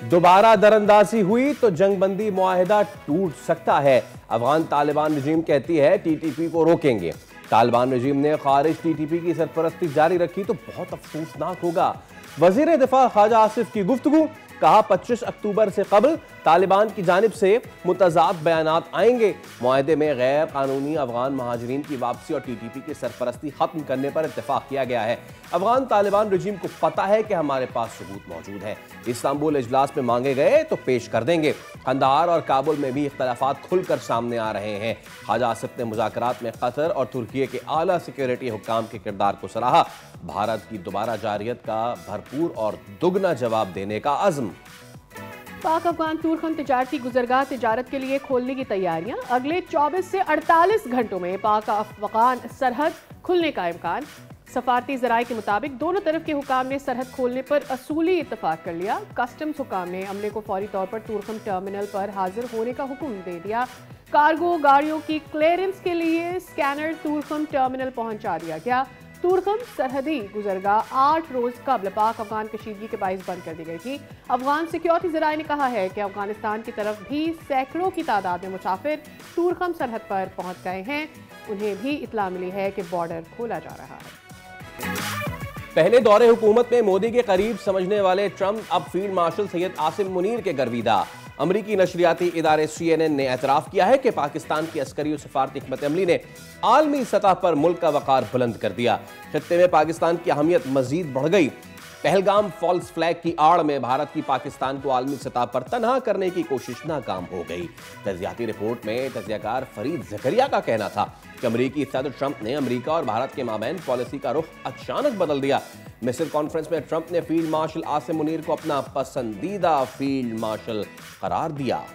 दोबारा दरअंदाजी हुई तो जंगबंदी मुआहिदा टूट सकता है। अफगान तालिबान रजीम कहती है टीटीपी को रोकेंगे। तालिबान रजीम ने खारिज टीटीपी की सरपरस्ती जारी रखी तो बहुत अफसोसनाक होगा। वजीर दिफा ख्वाजा आसिफ की गुफ्तगू, कहा 25 अक्टूबर से कबल तालिबान की जानिब से मुतजाद बयानात आएंगे। मुआहदे में गैर कानूनी अफगान महाजरीन की वापसी और टीटीपी की सरपरस्ती खत्म करने पर इत्तेफाक किया गया है। अफगान तालिबान रजीम को पता है कि हमारे पास सबूत मौजूद है। इस्तांबुल इजलास में मांगे गए तो पेश कर देंगे। कंदाहार और काबुल में भी इख्तलाफात खुलकर सामने आ रहे हैं। ख्वाजा आसिफ ने मुज़ाकरात में कतर और तुर्की के आला सिक्योरिटी हुक्काम के किरदार को सराहा। भारत की दोबारा जारियत का भरपूर और दुगना जवाब देने का अज़्म। पाक अफगान तूरखम तिजारती गुजरगाह तिजारत के लिए खोलने की तैयारियां। अगले 24 से 48 घंटों में पाक अफगान सरहद खुलने का इम्कान। सफारती जराये के मुताबिक दोनों तरफ के हुकाम ने सरहद खोलने पर असूली इत्तफाक कर लिया। कस्टम्स हुकाम ने अमले को फौरी तौर पर तूरखम टर्मिनल पर हाजिर होने का हुक्म दे दिया। कार्गो गाड़ियों की क्लियरेंस के लिए स्कैनर तूरखम टर्मिनल पहुंचा दिया गया। तूरखम सरहदी गुजरगाह 8 रोज कबल पाक अफगान कशीदगी के बाइस बंद कर दी गई थी। अफगान सिक्योरिटी जराये ने कहा है कि अफगानिस्तान की तरफ भी सैकड़ों की तादाद में मुसाफिर तूरखम सरहद पर पहुंच गए हैं। उन्हें भी इत्तला मिली है कि बॉर्डर खोला जा रहा है। पहले दौरे हुकूमत में मोदी के करीब समझने वाले ट्रंप अब फील्ड मार्शल सैयद आसिम मुनीर के गर्विदा। अमरीकी नशरियाती इदारे CNN ने एतराफ़ किया है कि पाकिस्तान की अस्करी और सफारती हिकमत अमली ने आलमी सतह पर मुल्क का वक़ार बुलंद कर दिया। खित्ते में पाकिस्तान की अहमियत मजीद बढ़ गई। पहलगाम फॉल्स फ्लैग की आड़ में भारत की पाकिस्तान को आलमी सतह पर तनहा करने की कोशिश नाकाम हो गई। तजियाती रिपोर्ट में तजियाकार फरीद ज़करिया का कहना था कि अमरीकी सदर ट्रंप ने अमरीका और भारत के माबैन पॉलिसी का रुख अचानक बदल दिया। मिस्र कॉन्फ्रेंस में ट्रंप ने फील्ड मार्शल आसिम मुनीर को अपना पसंदीदा फील्ड मार्शल करार दिया।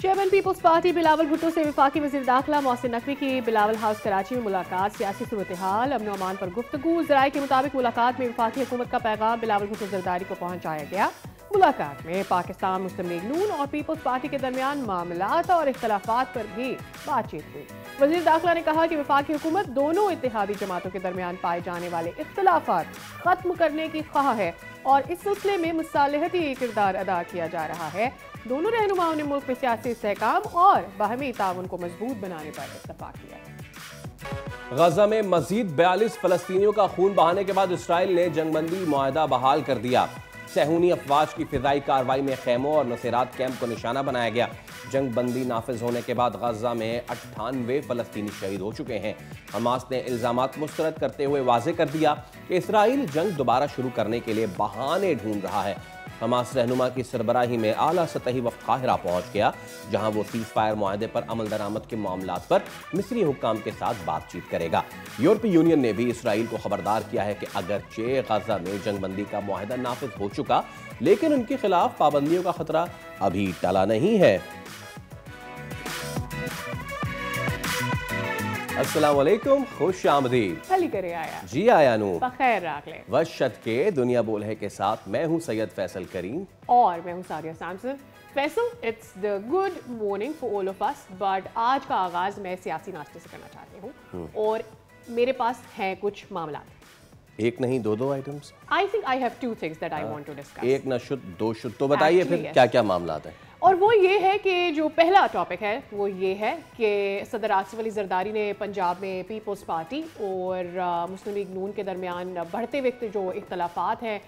Chairman People's Party Bilawal Bhutto से वफाकी वज़ीर दाखिला मोहसिन नकवी की बिलावल हाउस कराची में मुलाकात। सियासी सूरत हाल, अमन अमान पर गुफ्तगू। ज़राए के मुताबिक मुलाकात में वफाकी हुकूमत का पैगाम बिलावल भुट्टो ज़रदारी को पहुंचाया गया। मुलाकात में पाकिस्तान मुस्लिम लीग नून और पीपल्स पार्टी के दरमियान मामलात और इख्तलाफात पर भी बातचीत हुई। वज़ीर दाखिला ने कहा कि वफाकी हुकूमत दोनों इत्तेहादी जमातों के दरमियान पाए जाने वाले इख्तलाफात खत्म करने की ख्वाह है और इस सिलसिले में मुसालहती किरदार अदा किया जा रहा है। दोनों रहनुमाओं ने मुल्क में सियासी इस्तेहकाम और बाहमी ताउन को मजबूत बनाने पर इत्तफाक किया। गजा में मजीद 42 फलस्तीनियों का खून बहाने के बाद इसराइल ने जंगबंदी मुआहदा बहाल कर दिया। सहूनी अफवाज की फिजाई कार्रवाई में खैमों और नसीरात कैंप को निशाना बनाया गया। जंग बंदी नाफिज होने के बाद गजा में 98 फलस्तीनी शहीद हो चुके हैं। हमास ने इल्जामात मुस्तरद करते हुए वाजे कर दिया कि इसराइल जंग दोबारा शुरू करने के लिए बहाने ढूंढ रहा है। हमास रहनुमा की सरबराही में आला सतही वफ़द काहिरा पहुंच गया, जहां वो सीज़ फायर मुआहदे पर अमल दरामद के मामलात पर मिस्री हुक्काम के साथ बातचीत करेगा। यूरोपीय यूनियन ने भी इसराइल को खबरदार किया है कि अगरचे गजा में जंगबंदी का मुआहदा नाफिज हो चुका, लेकिन उनके खिलाफ पाबंदियों का खतरा अभी टला नहीं है। अस्सलाम वालेकुम, खुश आमदीद। भली करे आया जी आया नू बखैर राख ले। वशत के दुनिया बोल है के साथ मैं हूं सैयद फैसल करीम और मैं हूं सारिया Samson. Faisal, it's the good morning for all of us, but आज का आगाज मैं सियासी नाश्ते से करना चाहती हूँ और मेरे पास हैं कुछ मामला। एक नहीं दो items. I think I have 2 things that I want to discuss. एक न शुद्ध दो शुद्ध, तो बताइए फिर yes. क्या क्या मामला है। और वो ये है कि जो पहला टॉपिक है वो ये है कि सदर आसिफ अली जरदारी ने पंजाब में पीपल्स पार्टी और मुस्लिम लीग नून के दरमियान बढ़ते वक्त जो इख्तलाफात हैं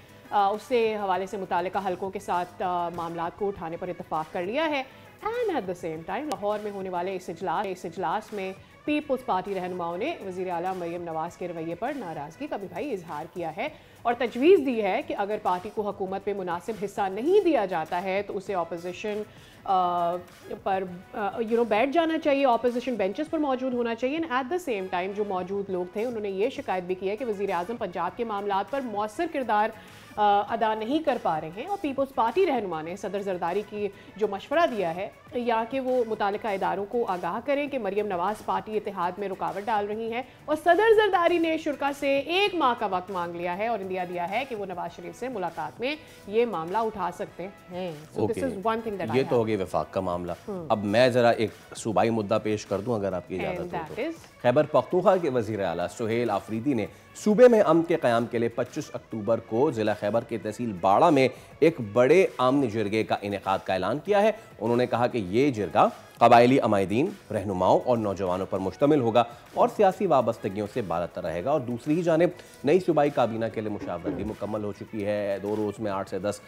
उससे हवाले से मुतालिका हलकों के साथ मामलात को उठाने पर इत्तफाक कर लिया है। And at the same time Lahore में होने वाले इस इजलास में पीपल्स पार्टी रहनुमाओं ने वज़ीर आला मरियम नवाज़ के रवैये पर नाराज़गी का भी भाई इजहार किया है और तजवीज़ दी है कि अगर पार्टी को हुकूमत में मुनासिब हिस्सा नहीं दिया जाता है तो उसे अपोजिशन पर बैठ जाना चाहिए, अपोजिशन बेंचेस पर मौजूद होना चाहिए। And at the same time जो मौजूद लोग थे उन्होंने ये शिकायत भी की है कि वज़ीर आज़म पंजाब के मामलात पर मौसर किरदार अदा नहीं कर पा रहे हैं और पीपल्स पार्टी रहनुमा ने सदर जरदारी की जो मशवरा दिया है या कि वो मुतालिका इदारों को आगाह करें कि मरियम नवाज़ पार्टी इत्तेहाद में रुकावट डाल रही हैं और सदर जरदारी ने शुरा से 1 माह का वक्त मांग लिया है और इंदिया दिया है कि वो नवाज शरीफ से मुलाकात में ये मामला उठा सकते हैं। So this is one thing that ये तो हो गया वफाक का मामला। अब मैं जरा एक सूबाई मुद्दा पेश कर दूं अगर आपकी इजाजत हो तो। खैबर पख्तूनख्वा के वज़ीर आला सुहेल आफरीदी ने सूबे में अमन के क़याम के लिए 25 अक्टूबर को ज़िला खैबर के तहसील बाड़ा में एक बड़े आमनी जिरगे का इनेकाद का ऐलान किया है। उन्होंने कहा कि ये जिरगा कबायली अमायदीन, रहनुमाओं और नौजवानों पर मुश्तमिल होगा और सियासी वाबस्तगियों से बालातर रहेगा। और दूसरी ही जानिब नई सूबाई काबीना के लिए मुशावरत भी मुकम्मल हो चुकी है। 2 रोज़ में 8 से 10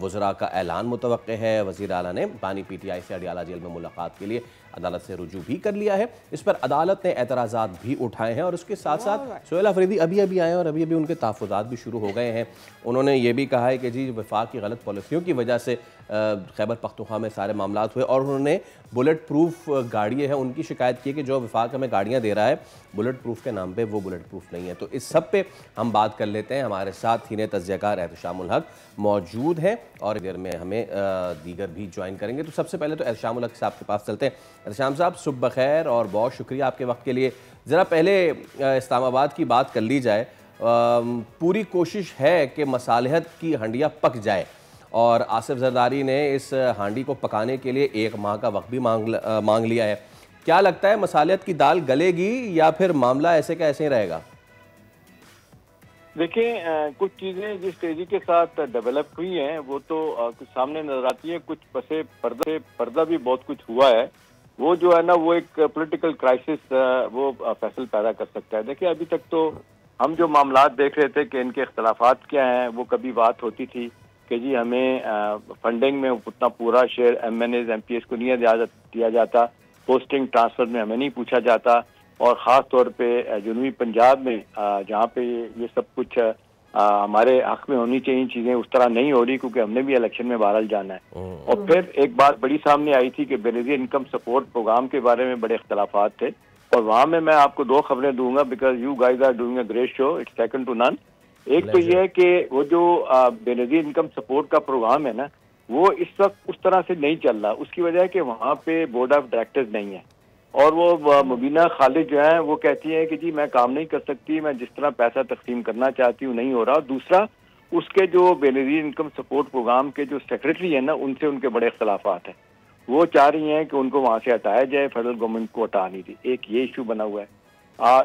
वज़रा का ऐलान मुतवक्के है। वज़ीर आला ने बानी PTI से अडियाला जेल में मुलाकात के लिए अदालत से रुजू भी कर लिया है। इस पर अदालत ने एतराज़ात भी उठाए हैं और उसके साथ साथ सोहेल अफरीदी अभी आए और अभी उनके तहफ़्फ़ुज़ात भी शुरू हो गए हैं। उन्होंने ये भी कहा है कि जी वफाक की गलत पॉलिसियों की वजह से खैबर पख्तूनख्वा में सारे मामलात हुए और उन्होंने बुलेट प्रूफ गाड़ी है उनकी शिकायत की कि जो वफाक हमें गाड़ियाँ दे रहा है बुलेट प्रूफ के नाम पे वो बुलेट प्रूफ नहीं है। तो इस सब पे हम बात कर लेते हैं। हमारे साथ सीनियर तज्ज़ियाकार एहतशामुल हक मौजूद हैं और देर में हमें दीगर भी ज्वाइन करेंगे। तो सबसे पहले तो एहतशामुल हक साहब के पास चलते हैं। एहतशाम साहब सुबह बखैर और बहुत शुक्रिया आपके वक्त के लिए। ज़रा पहले इस्लामाबाद की बात कर ली जाए। पूरी कोशिश है कि मसालहत की हंडिया पक जाए और आसिफ जरदारी ने इस हांडी को पकाने के लिए 1 माह का वक्त भी मांग लिया है। क्या लगता है मसालियत की दाल गलेगी या फिर मामला ऐसे का ऐसे ही रहेगा? देखिए, कुछ चीजें जिस तेजी के साथ डेवलप हुई हैं वो तो कुछ सामने नजर आती है। कुछ पसे पर्दा भी बहुत कुछ हुआ है। वो जो है ना वो एक पॉलिटिकल क्राइसिस वो फैसल पैदा कर सकता है। देखिए, अभी तक तो हम जो मामलात देख रहे थे कि इनके इख्तलाफात क्या हैं, वो कभी बात होती थी कि जी हमें फंडिंग में उतना पूरा शेयर MNAs MPs को नहीं दिया जाता, पोस्टिंग ट्रांसफर में हमें नहीं पूछा जाता और ख़ास तौर पे जनूबी पंजाब में जहाँ पे ये सब कुछ हमारे हक में होनी चाहिए चीज़ें उस तरह नहीं हो रही क्योंकि हमने भी इलेक्शन में बहरहाल जाना है। और फिर एक बात बड़ी सामने आई थी कि बेनज़ीर इनकम सपोर्ट प्रोग्राम के बारे में बड़े इख्तलाफात थे और वहाँ में मैं आपको 2 खबरें दूंगा because you guys are doing a great show, it's second to none. एक तो ये है कि वो जो बेनज़ीर इनकम सपोर्ट का प्रोग्राम है ना वो इस वक्त उस तरह से नहीं चल रहा। उसकी वजह है कि वहाँ पे बोर्ड ऑफ डायरेक्टर्स नहीं है और वो मुबीना खालिद जो है वो कहती है कि जी मैं काम नहीं कर सकती, मैं जिस तरह पैसा तकसीम करना चाहती हूँ नहीं हो रहा। दूसरा, उसके जो बेनज़ीर इनकम सपोर्ट प्रोग्राम के जो सेक्रेटरी है ना उनसे उनके बड़े इख्तलाफात हैं। वो चाह रही हैं कि उनको वहाँ से हटाया जाए, फेडरल गवर्नमेंट को हटा नहीं थी। एक ये इशू बना हुआ है।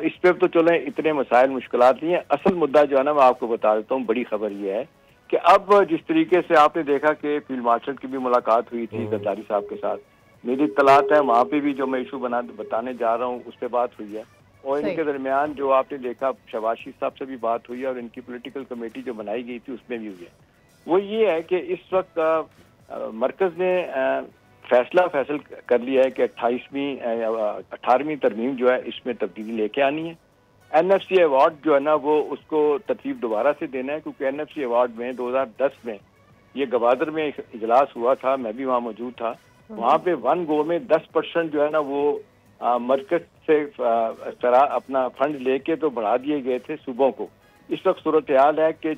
इस पर तो चले इतने मसाइल मुश्किलात नहीं है। असल मुद्दा जो है ना मैं आपको बता देता हूँ, बड़ी खबर ये है कि अब जिस तरीके से आपने देखा कि फील्ड मार्शल की भी मुलाकात हुई थी जरदारी साहब के साथ, मेरी इत्तलात है वहाँ पे भी जो मैं इशू बताने जा रहा हूँ उस पर बात हुई है और इनके दरमियान जो आपने देखा शहबाज शरीफ साहब से भी बात हुई है और इनकी पॉलिटिकल कमेटी जो बनाई गई थी उसमें भी हुई है। वो ये है कि इस वक्त मरकज ने फैसल कर लिया है कि 18वीं तरमीम जो है इसमें तब्दीली लेके आनी है। NFC अवार्ड जो है ना वो उसको तरतीब दोबारा से देना है क्योंकि NFC अवार्ड में 2010 में ये गवादर में इजलास हुआ था, मैं भी वहाँ मौजूद था। वहाँ पे 1 गो में 10% जो है ना वो मरकज से अपना फंड लेके तो बढ़ा दिए गए थे सूबों को। इस वक्त सूरत हाल है कि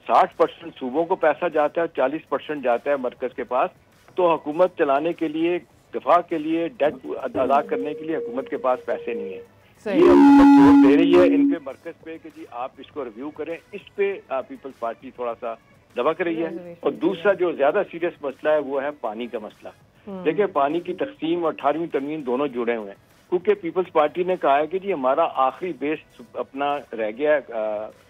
60% सूबों को पैसा जाता है, 40% जाता है मरकज के पास। तो हुकूमत चलाने के लिए, दफा के लिए, डेट अदा करने के लिए हुकूमत के पास पैसे नहीं है। ये हुकूमत दे रही है इन पे मरकज पे कि जी आप इसको रिव्यू करें। इस पे पीपल्स पार्टी थोड़ा सा दबक रही है। और दूसरा जो ज्यादा सीरियस मसला है वो है पानी का मसला। देखिए, पानी की तकसीम और 18वीं तरमीम दोनों जुड़े हुए हैं क्योंकि पीपल्स पार्टी ने कहा है कि जी हमारा आखिरी बेस अपना रह गया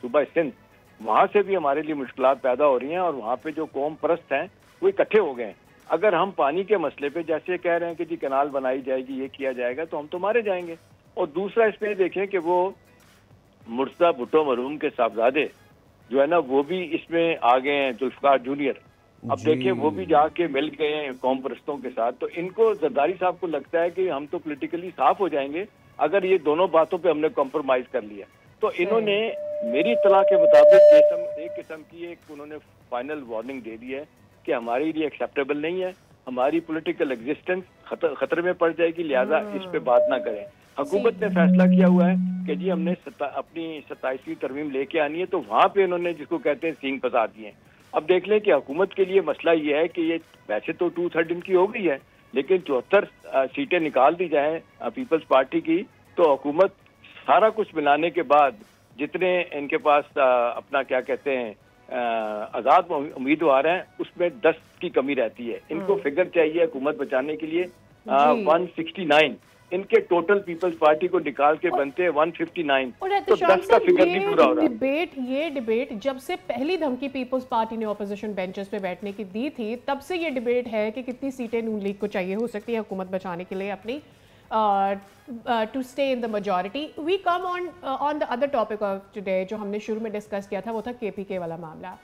सूबा सिंध, वहाँ से भी हमारे लिए मुश्किलात पैदा हो रही हैं और वहाँ पे जो कौम परस्त हैं वो इकट्ठे हो गए हैं। अगर हम पानी के मसले पे जैसे कह रहे हैं कि जी कनाल बनाई जाएगी, ये किया जाएगा, तो हम तो मारे जाएंगे। और दूसरा इसमें देखें कि वो मुर्तज़ा भुट्टो मरहूम के साहबजादे जो है ना वो भी इसमें आ गए हैं, जुल्फकार जूनियर। अब देखें वो भी जाके मिल गए हैं कौम परस्तों के साथ। तो इनको जरदारी साहब को लगता है कि हम तो पॉलिटिकली साफ हो जाएंगे अगर ये दोनों बातों पे हमने कॉम्प्रोमाइज कर लिया। तो इन्होंने मेरी इत्तला के मुताबिक एक किस्म की उन्होंने फाइनल वार्निंग दे दी है कि हमारे लिए एक्सेप्टेबल नहीं है, हमारी पॉलिटिकल एग्जिस्टेंस खतरे में पड़ जाएगी, लिहाजा इस पे बात ना करें। हुकूमत ने फैसला किया हुआ है कि जी हमने अपनी 27वीं तरमीम लेके आनी है, तो वहाँ पे इन्होंने जिसको कहते हैं सींग फंसा दिए। अब देख लें कि हुकूमत के लिए मसला ये है कि ये वैसे तो 2/3 इनकी हो गई है, लेकिन 74 सीटें निकाल दी जाएं पीपल्स पार्टी की, तो हुकूमत सारा कुछ मिलाने के बाद जितने इनके पास अपना क्या कहते हैं आज़ाद उम्मीदवार हैं उसमें 10 की कमी रहती है। इनको फिगर चाहिए हुकूमत बचाने के लिए 169। इनके टोटल पीपल्स पार्टी को निकाल के बनते हैं 159, तो 10 का फिगर नहीं पूरा हो रहा। ये डिबेट जब से पहली धमकी पीपल्स पार्टी ने ऑपोजिशन बेंचेस पे बैठने की दी थी, तब से ये डिबेट है कि कितनी सीटें नून लीग को चाहिए हो सकती है हुकूमत बचाने के लिए अपनी, to stay in the majority. We come on the other topic of today, जो हमने शुरू में डिस्कस किया था, वो था केपीके वाला मामला।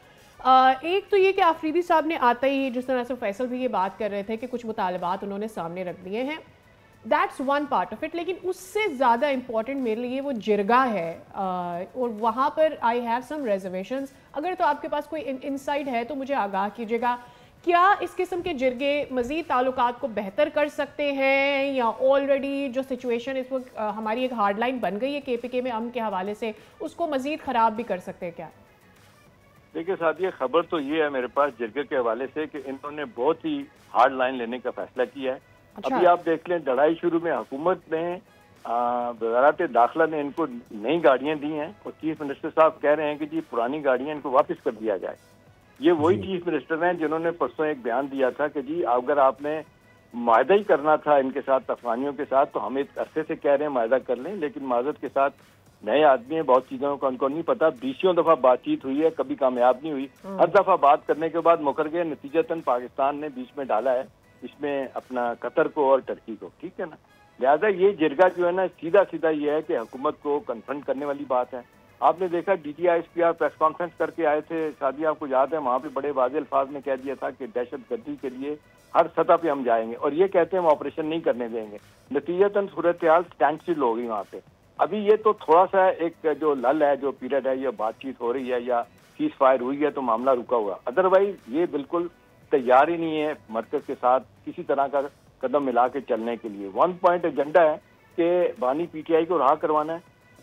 एक तो ये कि आफरीदी साहब ने आते ही, जिस तरह से फैसल भी ये बात कर रहे थे कि कुछ मुतालबात उन्होंने सामने रख दिए हैं, that's one part of it. लेकिन उससे ज़्यादा इम्पॉर्टेंट मेरे लिए वो जिरगा है, और वहाँ पर आई हैव सम रिजर्वेशंस। अगर तो आपके पास कोई इंसाइट है तो मुझे आगाह कीजिएगा, क्या इस किस्म के जिरगे मज़ीद ताल्लुकात को बेहतर कर सकते हैं, या ऑलरेडी जो सिचुएशन इस वक्त हमारी एक हार्ड लाइन बन गई है केपीके में अमन के हवाले से, उसको मज़ीद ख़राब भी कर सकते हैं क्या? देखिए साथिया, खबर तो ये है मेरे पास जिरगे के हवाले से कि इन्होंने बहुत ही हार्ड लाइन लेने का फैसला किया है। अच्छा। अभी आप देख लें, लड़ाई शुरू में हुकूमत ने, वज़ारत दाखिला ने इनको नई गाड़ियां दी हैं, और चीफ मिनिस्टर साहब कह रहे हैं कि जी पुरानी गाड़ियां इनको वापस कर दिया जाए। ये वही चीफ मिनिस्टर हैं जिन्होंने परसों एक बयान दिया था कि जी अगर आपने माहदा ही करना था इनके साथ, अफगानियों के साथ, तो हम एक अरसे से कह रहे हैं माहदा कर लें, लेकिन माजरत के साथ नए आदमी हैं, बहुत चीजों का उनको नहीं पता। 20 दफा बातचीत हुई है, कभी कामयाब नहीं हुई, हर दफा बात करने के बाद मुकर गए। नतीजतन पाकिस्तान ने बीच में डाला है इसमें अपना कतर को और टर्की को, ठीक है ना। लिहाजा ये जिरगा जो है ना, सीधा सीधा ये है कि हुकूमत को कन्फ्रंट करने वाली बात है। आपने देखा DGISPR प्रेस कॉन्फ्रेंस करके आए थे, शादी आपको याद है, वहाँ पे बड़े वाज़ेह अल्फाज में कह दिया था कि दहशतगर्दी के लिए हर सतह पे हम जाएंगे, और ये कहते हैं हम ऑपरेशन नहीं करने देंगे। नतीजतन सूरत हाल स्टैंड स्टिल हो गई वहाँ पे। अभी ये तो थोड़ा सा एक जो लल है, जो पीरियड है, ये बातचीत हो रही है या सीज फायर हुई है तो मामला रुका हुआ, अदरवाइज ये बिल्कुल तैयार ही नहीं है मरकज के साथ किसी तरह का कदम मिला के चलने के लिए। 1 पॉइंट एजेंडा है कि बानी PTI को रहा करवाना है,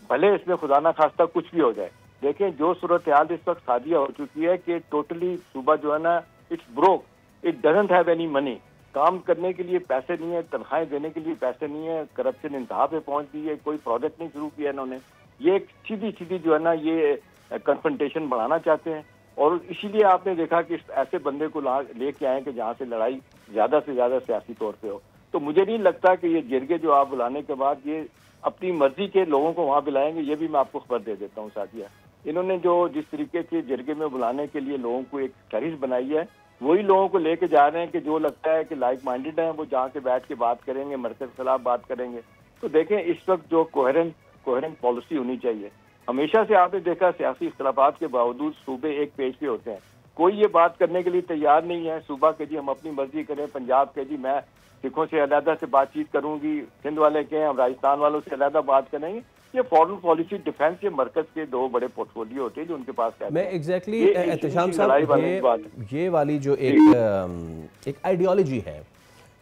भले इसमें खुदा ना खास्ता कुछ भी हो जाए। देखें जो सूरत हाल इस वक्त सादिया हो चुकी है कि टोटली सूबा जो है ना, it's broke, it doesn't have any money. काम करने के लिए पैसे नहीं है, तनख्वाहें देने के लिए पैसे नहीं है, करप्शन इंतहा पे पहुंच गई है, कोई प्रोजेक्ट नहीं शुरू किया इन्होंने। ये एक सीधी सीधी जो है ना, ये कन्फ्रंटेशन बढ़ाना चाहते हैं, और इसीलिए आपने देखा कि ऐसे बंदे को लेके आए कि जहाँ से लड़ाई ज्यादा से ज्यादा सियासी तौर पे हो। तो मुझे नहीं लगता कि ये जिरगे जो आप बुलाने के बाद ये अपनी मर्जी के लोगों को वहाँ बुलाएंगे। ये भी मैं आपको खबर दे देता हूँ साथिया, इन्होंने जो जिस तरीके से जिरगे में बुलाने के लिए लोगों को एक फहरिस्त बनाई है, वही लोगों को लेके जा रहे हैं कि जो लगता है कि लाइक माइंडेड हैं, वो जहाँ के बैठ के बात करेंगे, मरकज के खिलाफ बात करेंगे। तो देखें इस वक्त जो कोहेरेंट पॉलिसी होनी चाहिए। हमेशा से आपने देखा सियासी इख्तलाफात के बावजूद सूबे एक पेज पे होते हैं, कोई ये बात करने के लिए तैयार नहीं है। सूबा के जी हम अपनी मर्जी करें, पंजाब के जी मैं सिखों से अलहदा से बातचीत करूंगी, सिंध वाले के हम राजस्थान वालों से अलहदा बात करेंगे। ये फॉरेन पॉलिसी, डिफेंस, ये मरकज के दो बड़े पोर्टफोलियो होते हैं जो उनके पास। मैं एग्जैक्टली एहतशाम साहब, ये वाली जो एक आइडियोलॉजी है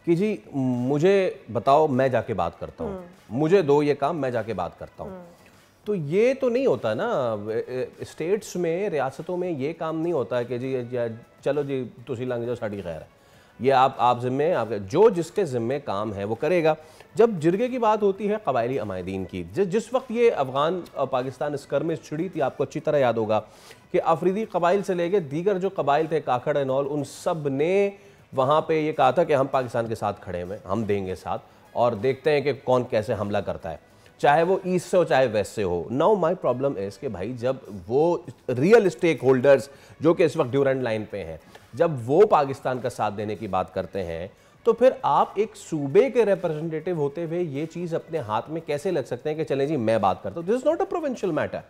कि जी मुझे बताओ मैं जाके बात करता हूँ, मुझे दो ये काम मैं जाके बात करता हूँ, तो ये तो नहीं होता ना। स्टेट्स में, रियासतों में ये काम नहीं होता कि जी चलो जी तुसी लंघ जाओ साड़ी खैर है, ये आप जिम्मे, आप जो जिसके जिम्मे काम है वो करेगा। जब जिरगे की बात होती है कबायली अमायदीन की, जिस वक्त ये अफगान पाकिस्तान स्कर्मिश छिड़ी थी, आपको अच्छी तरह याद होगा कि अफरीदी कबाइल से लेके दीगर जो कबाइल थे, काखड़ एंड ऑल, उन सब ने वहाँ पे ये कहा था कि हम पाकिस्तान के साथ खड़े हुए, हम देंगे साथ, और देखते हैं कि कौन कैसे हमला करता है, चाहे वो ईस्ट से हो चाहे वेस्ट से हो। नाउ माई प्रॉब्लम इज कि भाई जब वो रियल स्टेक होल्डर्स जो कि इस वक्त ड्यूरेंट लाइन पे हैं, जब वो पाकिस्तान का साथ देने की बात करते हैं, तो फिर आप एक सूबे के रिप्रेजेंटेटिव होते हुए ये चीज अपने हाथ में कैसे लग सकते हैं कि चलें जी मैं बात करता हूं? This is not a provincial matter.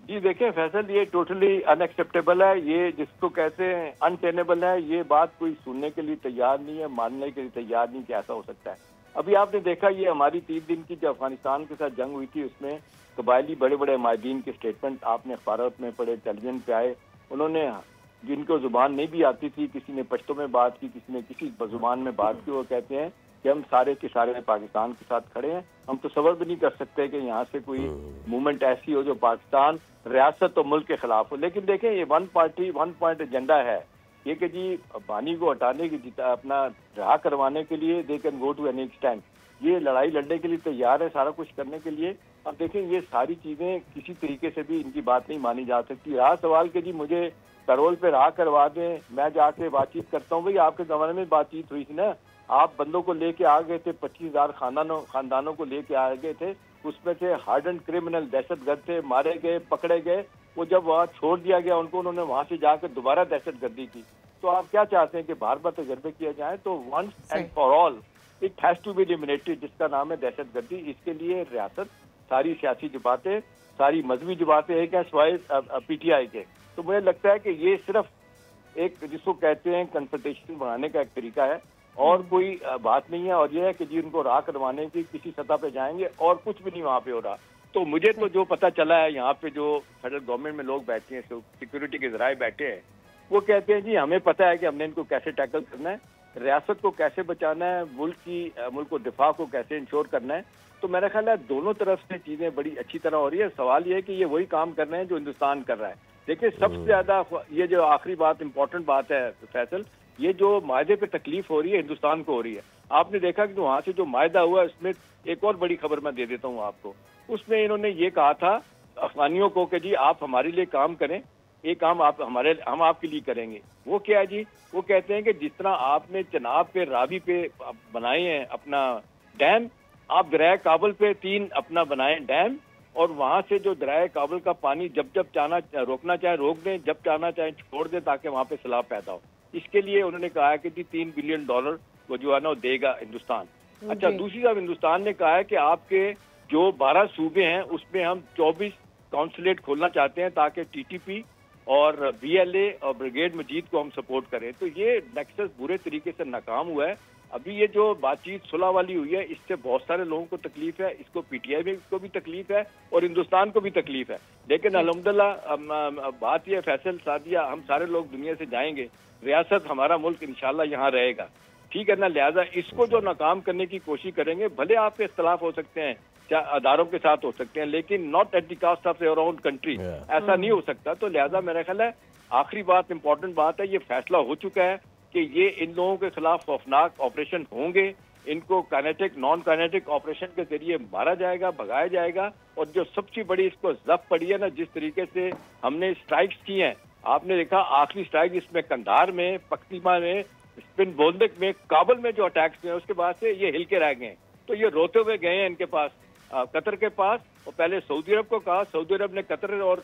जी देखें फैसल, ये टोटली अनएक्सेप्टेबल है, ये जिसको कहते हैं अनटेनेबल है। ये बात कोई सुनने के लिए तैयार नहीं है, मानने के लिए तैयार नहीं कि ऐसा हो सकता है। अभी आपने देखा ये हमारी 3 दिन की जो अफगानिस्तान के साथ जंग हुई थी, उसमें कबायली बड़े बड़े माहिदीन के स्टेटमेंट आपने अखबारात में पढ़े, टेलीविजन पे आए। उन्होंने, जिनको जुबान नहीं भी आती थी, किसी ने पश्तो में बात की, किसी ने किसी जुबान में बात की, वो कहते हैं कि हम सारे के सारे पाकिस्तान के साथ खड़े हैं। हम तो सबर भी नहीं कर सकते कि यहाँ से कोई मूवमेंट ऐसी हो जो पाकिस्तान रियासत और मुल्क के खिलाफ हो। लेकिन देखें ये 1 पॉइंट एजेंडा है, ये कि जी बानी को हटाने की, अपना रहा करवाने के लिए they can go to any extent, ये लड़ाई लड़ने के लिए तैयार है, सारा कुछ करने के लिए। अब देखें ये सारी चीजें किसी तरीके से भी इनकी बात नहीं मानी जा सकती। रहा सवाल कि जी मुझे पैरोल पे रहा करवा दें, मैं जाके बातचीत करता हूँ। भाई आपके जमाने में बातचीत हुई थी ना, आप बंदों को लेके आ गए थे, 25,000 खानदानों को लेके आ गए थे, उसमें से हार्डन क्रिमिनल दहशतगर्द थे, मारे गए, पकड़े गए। वो जब वहाँ छोड़ दिया गया उनको, उन्होंने वहां से जाकर दोबारा दहशतगर्दी की। तो आप क्या चाहते हैं कि बार बार तजर्बे किया जाए? तो once and for all it has to be eliminated, जिसका नाम है दहशतगर्दी। इसके लिए रियासत, सारी सियासी जमातें, सारी मजहबी जमातें एक है सिवाय PTI के। तो मुझे लगता है कि ये सिर्फ एक जिसको कहते हैं कंसल्टेशन बढ़ाने का एक तरीका है और कोई बात नहीं है। और ये है कि जी उनको राह करवाने की किसी सतह पे जाएंगे और कुछ भी नहीं वहाँ पे हो रहा। तो मुझे तो जो पता चला है, यहाँ पे जो फेडरल गवर्नमेंट में लोग बैठे हैं, सिक्योरिटी के जराए बैठे हैं, वो कहते हैं जी हमें पता है कि हमने इनको कैसे टैकल करना है, रियासत को कैसे बचाना है, मुल्क को दिफा को कैसे इंश्योर करना है। तो मेरा ख्याल है दोनों तरफ से चीजें बड़ी अच्छी तरह हो रही है। सवाल ये है कि ये वही काम कर रहे हैं जो हिंदुस्तान कर रहा है। देखिए सबसे ज्यादा ये जो आखिरी बात, इंपॉर्टेंट बात है फैसल, ये जो मायदे पे तकलीफ हो रही है हिंदुस्तान को हो रही है। आपने देखा कि वहां से जो मायदा हुआ, इसमें एक और बड़ी खबर मैं दे देता हूँ आपको। उसमें इन्होंने ये कहा था अफगानियों को कि जी आप हमारे लिए काम करें, ये काम हम आपके लिए करेंगे। वो क्या है जी, वो कहते हैं कि जिस तरह आपने चनाब पे, रावी पे बनाए हैं अपना डैम, आप दरिया काबुल पे 3 अपना बनाए डैम, और वहां से जो दरिया काबुल का पानी जब जब चाहना रोकना चाहे रोक दें, जब चाहना चाहे छोड़ दें, ताकि वहां पे सैलाब पैदा हो। इसके लिए उन्होंने कहा है कि $3 बिलियन वो जो है ना वो देगा हिंदुस्तान। अच्छा, दूसरी तरफ हिंदुस्तान ने कहा है कि आपके जो 12 सूबे हैं उसमें हम 24 काउंसलेट खोलना चाहते हैं ताकि TTP और BLA और ब्रिगेड मजीद को हम सपोर्ट करें। तो ये नेक्सस बुरे तरीके से नाकाम हुआ है। अभी ये जो बातचीत सुलह वाली हुई है, इससे बहुत सारे लोगों को तकलीफ है, इसको PTI में को भी तकलीफ है और हिंदुस्तान को भी तकलीफ है। लेकिन अल्हम्दुलिल्लाह बात यह फैसल सादिया, हम सारे लोग दुनिया से जाएंगे, रियासत हमारा मुल्क इंशाल्लाह यहाँ रहेगा, ठीक है ना। लिहाजा इसको जो नाकाम करने की कोशिश करेंगे, भले आपके इख्तलाफ हो सकते हैं, अदारों के साथ हो सकते हैं, लेकिन not at the cost of your own country, ऐसा नहीं हो सकता। तो लिहाजा मेरा ख्याल है आखिरी बात, इंपॉर्टेंट बात है, ये फैसला हो चुका है कि ये इन लोगों के खिलाफ खौफनाक ऑपरेशन होंगे, इनको काइनेटिक नॉन काइनेटिक ऑपरेशन के जरिए मारा जाएगा, भगाया जाएगा। और जो सबसे बड़ी इसको जब्त पड़ी है ना, जिस तरीके से हमने स्ट्राइक्स की हैं, आपने देखा आखिरी स्ट्राइक इसमें कंधार में, पख्तीमा में, स्पिन बोल्दक में, काबुल में जो अटैक्स हुए, उसके बाद से ये हिल के रह गए। तो ये रोते हुए गए हैं इनके पास, कतर के पास, और पहले सऊदी अरब को कहा, सऊदी अरब ने कतर और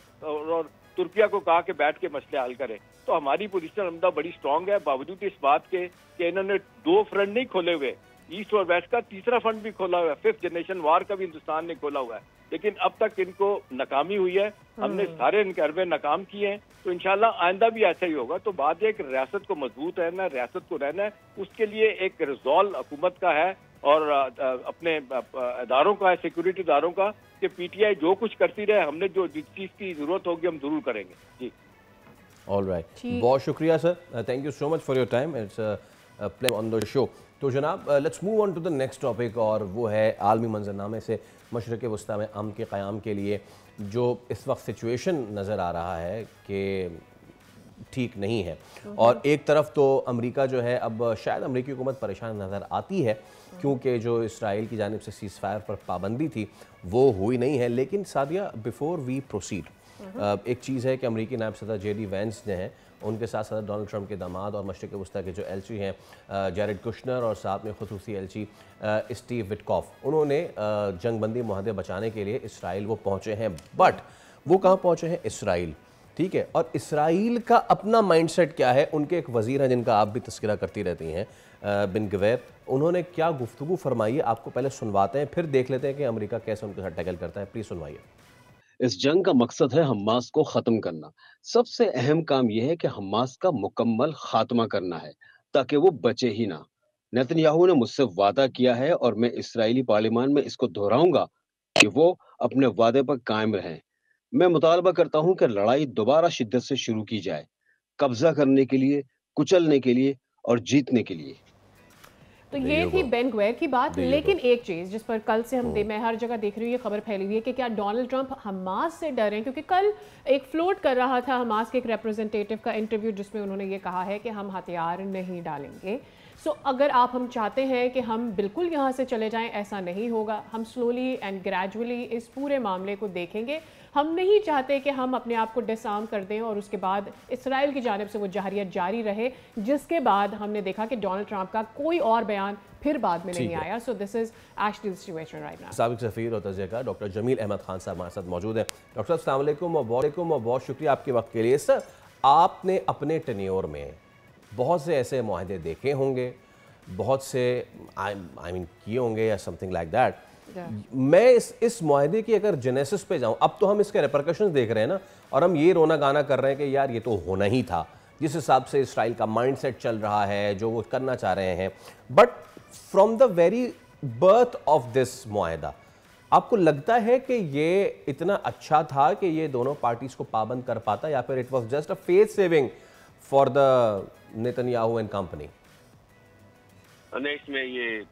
तुर्किया को कहा कि बैठ के मसले हल करें। तो हमारी पोजीशन अलहमदा बड़ी स्ट्रांग है, बावजूद इस बात के कि इन्होंने 2 फ्रंट नहीं खोले हुए, ईस्ट और वेस्ट का तीसरा फ्रंट भी खोला हुआ है, 5th जनरेशन वार का भी हिंदुस्तान ने खोला हुआ है, लेकिन अब तक इनको नाकामी हुई है। हमने सारे इनके अरबे नाकाम किए हैं, तो इंशाल्लाह आइंदा भी ऐसा ही होगा। तो बात यह कि रियासत को मजबूत रहना है, रियासत को रहना है, उसके लिए एक रिजॉल्व हुकूमत का है और अपने इदारों का है, सिक्योरिटी इदारों का, कि PTI जो कुछ करती रहे, हमने जो जिस चीज की जरूरत होगी हम जरूर करेंगे। जी ऑल राइट, बहुत शुक्रिया sir, thank you so much for your time, it's play on the show. तो जनाब let's move on to the next topic, और वो है आलमी मंजरनामे से मशरक़ वस्ता में अमन के क़याम के लिए जो इस वक्त सिचुएशन नज़र आ रहा है कि ठीक नहीं है। और एक तरफ तो अमेरिका जो है, अब शायद अमेरिकी हुकूमत परेशान नज़र आती है क्योंकि जो इसराइल की जानिब से सीज़ फायर पर पाबंदी थी वो हुई नहीं है। लेकिन सादिया, बिफोर वी प्रोसीड, एक चीज़ है कि अमेरिकी नायब सदर JD वैंस ने हैं, उनके साथ सदर डोनाल्ड ट्रंप के दामाद और मशरक़ वस्ता के जो एलची हैं जैरेड कुशनर, और साथ में खुसूसी एलची स्टीव विटकॉफ, उन्होंने जंगबंदी मुआहदे बचाने के लिए इसराइल वो पहुँचे हैं। बट वो कहाँ पहुँचे हैं? इसराइल, ठीक है। और इसराइल का अपना माइंडसेट क्या है? उनके एक वज़ीर हैं जिनका आप भी तस्करा करती रहती हैं, बिन गवेर, उन्होंने क्या गुफ्तगू फरमाई है, आपको पहले सुनवाते हैं, फिर देख लेते हैं कि अमेरिका कैसे उनके साथ टैकल करता है। प्लीज सुनवाइए। इस जंग का मकसद है हमास को खत्म करना। सबसे अहम काम यह है कि हमास का मुकम्मल खात्मा करना है ताकि वो बचे ही ना। नेतन्याहू ने मुझसे वादा किया है और मैं इस्राएली पार्लियामान में इसको दोहराऊंगा कि वो अपने वादे पर कायम रहें। मैं मुतालबा करता हूं कि लड़ाई दोबारा शिद्दत से शुरू की जाए, कब्जा करने के लिए, कुचलने के लिए और जीतने के लिए। तो ये थी बेन ग्वेर की बात। लेकिन एक चीज़ जिस पर कल से मैं हर जगह देख रही हूँ, ये खबर फैली हुई है कि क्या डोनाल्ड ट्रंप हमास से डरे, क्योंकि कल एक फ्लोट कर रहा था हमास के एक रिप्रेजेंटेटिव का इंटरव्यू जिसमें उन्होंने ये कहा है कि हम हथियार नहीं डालेंगे। सो अगर आप हम चाहते हैं कि हम बिल्कुल यहाँ से चले जाएं, ऐसा नहीं होगा। हम स्लोली एंड ग्रेजुअली इस पूरे मामले को देखेंगे। हम नहीं चाहते कि हम अपने आप को डिसआर्म कर दें और उसके बाद इसराइल की जानिब से वो जहरियत जारी रहे, जिसके बाद हमने देखा कि डोनाल्ड ट्रंप का कोई और बयान फिर बाद में नहीं आया। So this is actually the situation right now. साबिक सफीर और तजज़ियाकार डॉक्टर जमील अहमद खान साहब हमारे साथ मौजूद हैं। डॉक्टर साहब अस्सलाम वालेकुम और बहुत शुक्रिया आपके वक्त के लिए। सर, आपने अपने टेन्योर में बहुत से ऐसे मुआहदे देखे होंगे, बहुत से आई मीन किए होंगे या समथिंग लाइक दैट। मैं इस मुआहदे की अगर जेनेसिस पे जाऊं, अब तो हम इसके रिपरकशंस देख रहे हैं ना, और हम ये रोना गाना कर रहे हैं कि यार ये तो होना ही था, जिस हिसाब से इसराइल का माइंडसेट चल रहा है, जो वो करना चाह रहे हैं। But from the very birth of this मुआहदा, आपको लगता है कि ये इतना अच्छा था कि ये दोनों पार्टीज को पाबंद कर पाता, या फिर it was just a face saving for the Netanyahu and company? नहीं, इसमें ये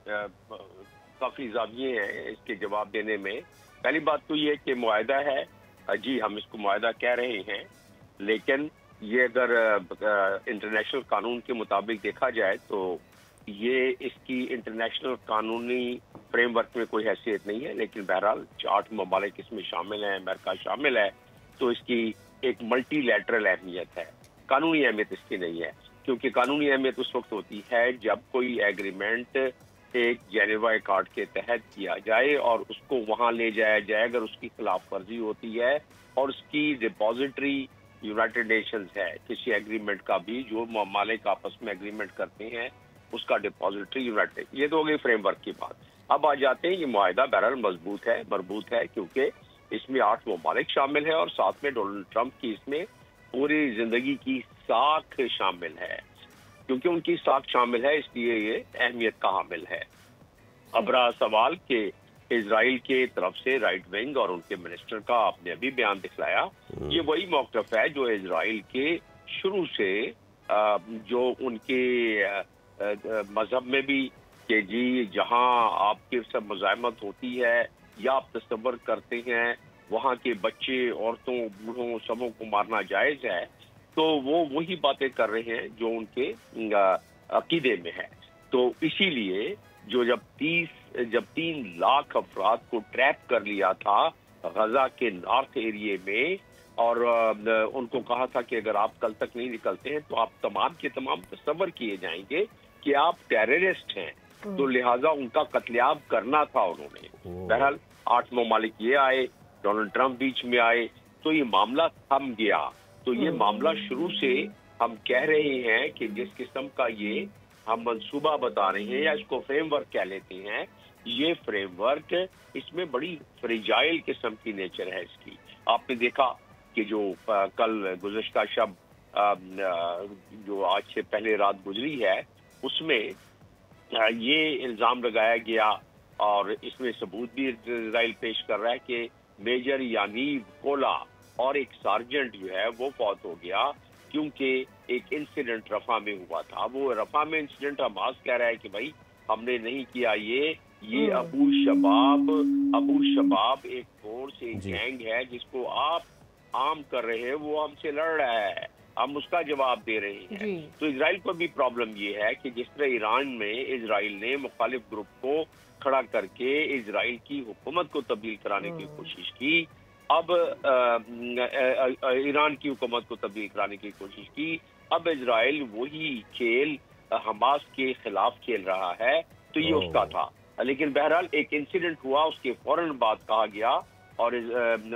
काफी जाविये हैं इसके जवाब देने में। पहली बात तो ये कि मुआहदा है, जी हम इसको मुआहदा कह रहे हैं, लेकिन ये अगर इंटरनेशनल कानून के मुताबिक देखा जाए तो ये इसकी इंटरनेशनल कानूनी फ्रेमवर्क में कोई हैसियत नहीं है। लेकिन बहरहाल 8 ममालिक इसमें शामिल हैं, अमेरिका शामिल है, तो इसकी एक मल्टीलैटरल अहमियत है। कानूनी अहमियत इसकी नहीं है, क्योंकि कानूनी अहमियत उस वक्त होती है जब कोई एग्रीमेंट एक जेनेवा अकॉर्ड के तहत किया जाए और उसको वहां ले जाया जाए अगर उसकी खिलाफ वर्जी होती है, और उसकी डिपॉजिटरी यूनाइटेड नेशंस है। किसी एग्रीमेंट का भी जो ममालिक आपस में एग्रीमेंट करते हैं उसका डिपॉजिटरी यूनाइटेड। ये तो हो गई फ्रेमवर्क की बात। अब आ जाते हैं, ये मुआहदा बहरहाल मजबूत है क्योंकि इसमें 8 ममालिक शामिल है और साथ में डोनाल्ड ट्रंप की इसमें पूरी जिंदगी की साख शामिल है। क्योंकि उनकी साख शामिल है इसलिए ये अहमियत का हामिल है। अब रहा सवाल कि इजराइल के तरफ से राइट विंग और उनके मिनिस्टर का आपने अभी बयान दिखलाया, ये वही मौक़िफ़ है जो इजराइल के शुरू से जो उनके मजहब में भी कि जी जहां आपके सब मज़ाहमत होती है या आप तस्वर करते हैं वहां के बच्चे, औरतों, बूढ़ों सबों को मारना जायज है, तो वो वही बातें कर रहे हैं जो उनके अकीदे में है। तो इसीलिए जब 3 लाख अफराद को ट्रैप कर लिया था गजा के नॉर्थ एरिया में और उनको कहा था कि अगर आप कल तक नहीं निकलते हैं तो आप तमाम के तमाम तस्वर किए जाएंगे कि आप टेररिस्ट हैं, तो लिहाजा उनका कत्लेआम करना था उन्होंने। बहरहाल 8 ममालिक ये आए, डोनाल्ड ट्रंप बीच में आए, तो ये मामला थम गया। तो ये मामला शुरू से हम कह रहे हैं कि जिस किस्म का ये हम मंसूबा बता रहे हैं या इसको फ्रेमवर्क कह लेते हैं, ये फ्रेमवर्क इसमें बड़ी फ्रेजाइल किस्म की नेचर है इसकी। आपने देखा कि जो कल गुज़श्ता शब जो आज से पहले रात गुजरी है उसमें ये इल्ज़ाम लगाया गया और इसमें सबूत भी इजराइल पेश कर रहा है कि मेजर यानीव कोला और एक सार्जेंट जो है वो फौत हो गया क्योंकि एक इंसिडेंट रफा में हुआ था। वो रफा में इंसिडेंट हमास कह रहा है कि भाई हमने नहीं किया ये अबू शबाब एक फोर्स, एक गैंग है जिसको आप आर्म कर रहे हैं, वो हमसे लड़ रहा है, हम उसका जवाब दे रहे हैं। तो इजराइल को भी प्रॉब्लम ये है कि जिस तरह ईरान में इजराइल ने मुखालिफ ग्रुप को खड़ा करके इजराइल की हुकूमत को तब्दील कराने की कोशिश की, अब ईरान की हुकूमत को तब्दील कराने की कोशिश की, अब इजराइल वही खेल हमास के खिलाफ खेल रहा है। तो ये उसका था। लेकिन बहरहाल एक इंसिडेंट हुआ, उसके फौरन बाद कहा गया और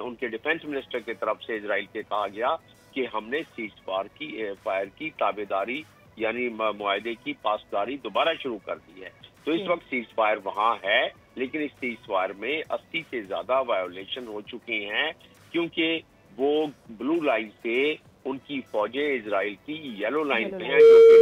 उनके डिफेंस मिनिस्टर की तरफ से इजराइल के कहा गया कि हमने सीज फायर की ताबेदारी यानी मुआहदे की पासदारी दोबारा शुरू कर दी है। तो इस वक्त सीज फायर वहाँ है, लेकिन इस सीज फायर में 80 से ज्यादा वायोलेशन हो चुके हैं क्योंकि वो ब्लू लाइन से उनकी फौजें इजराइल की येलो लाइन पे हैं जो कि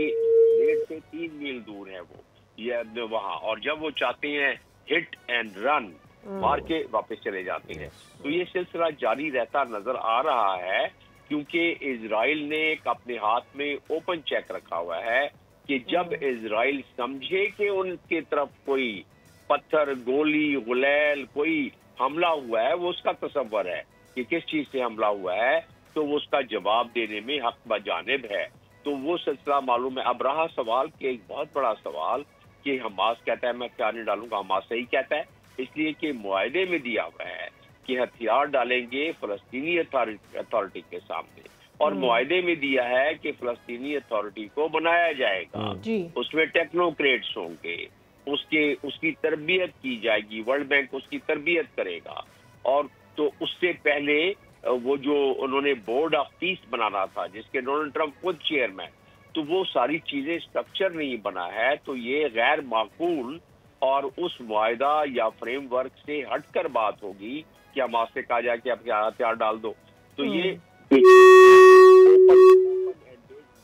1.5 से 3 मील दूर है वो ये वहाँ, और जब वो चाहते हैं हिट एंड रन मार के वापस चले जाते हैं। तो ये सिलसिला जारी रहता नजर आ रहा है क्योंकि इजराइल ने एक अपने हाथ में ओपन चेक रखा हुआ है कि जब इजराइल समझे कि उनके तरफ कोई पत्थर, गोली, गुलैल कोई हमला हुआ है, वो उसका तसव्वुर है कि किस चीज से हमला हुआ है, तो वो उसका जवाब देने में हक बजानिब है। तो तो वो सिलसिला मालूम है। अब रहा सवाल कि एक बहुत बड़ा सवाल कि हमास कहता है, मैं क्या नहीं डालूंगा, हमास सही कहता है, इसलिए कि मुआहदे में दिया हुआ है कि हथियार डालेंगे फलस्तीनी अथॉरिटी के सामने, और मुआहदे में दिया है कि फलस्तीनी अथॉरिटी को बनाया जाएगा, उसमें टेक्नोक्रेट्स होंगे, उसकी तरबियत की जाएगी, वर्ल्ड बैंक उसकी तरबियत करेगा। और तो उससे पहले वो जो उन्होंने बोर्ड ऑफ पीस बनाना था जिसके डोनाल्ड ट्रंप खुद चेयरमैन, तो वो सारी चीजें स्ट्रक्चर नहीं बना है, तो ये गैर माकूल और उस मुआहदा या फ्रेमवर्क से हटकर बात होगी कि हमास से कहा जाए कि आप हथियार डाल दो। तो ये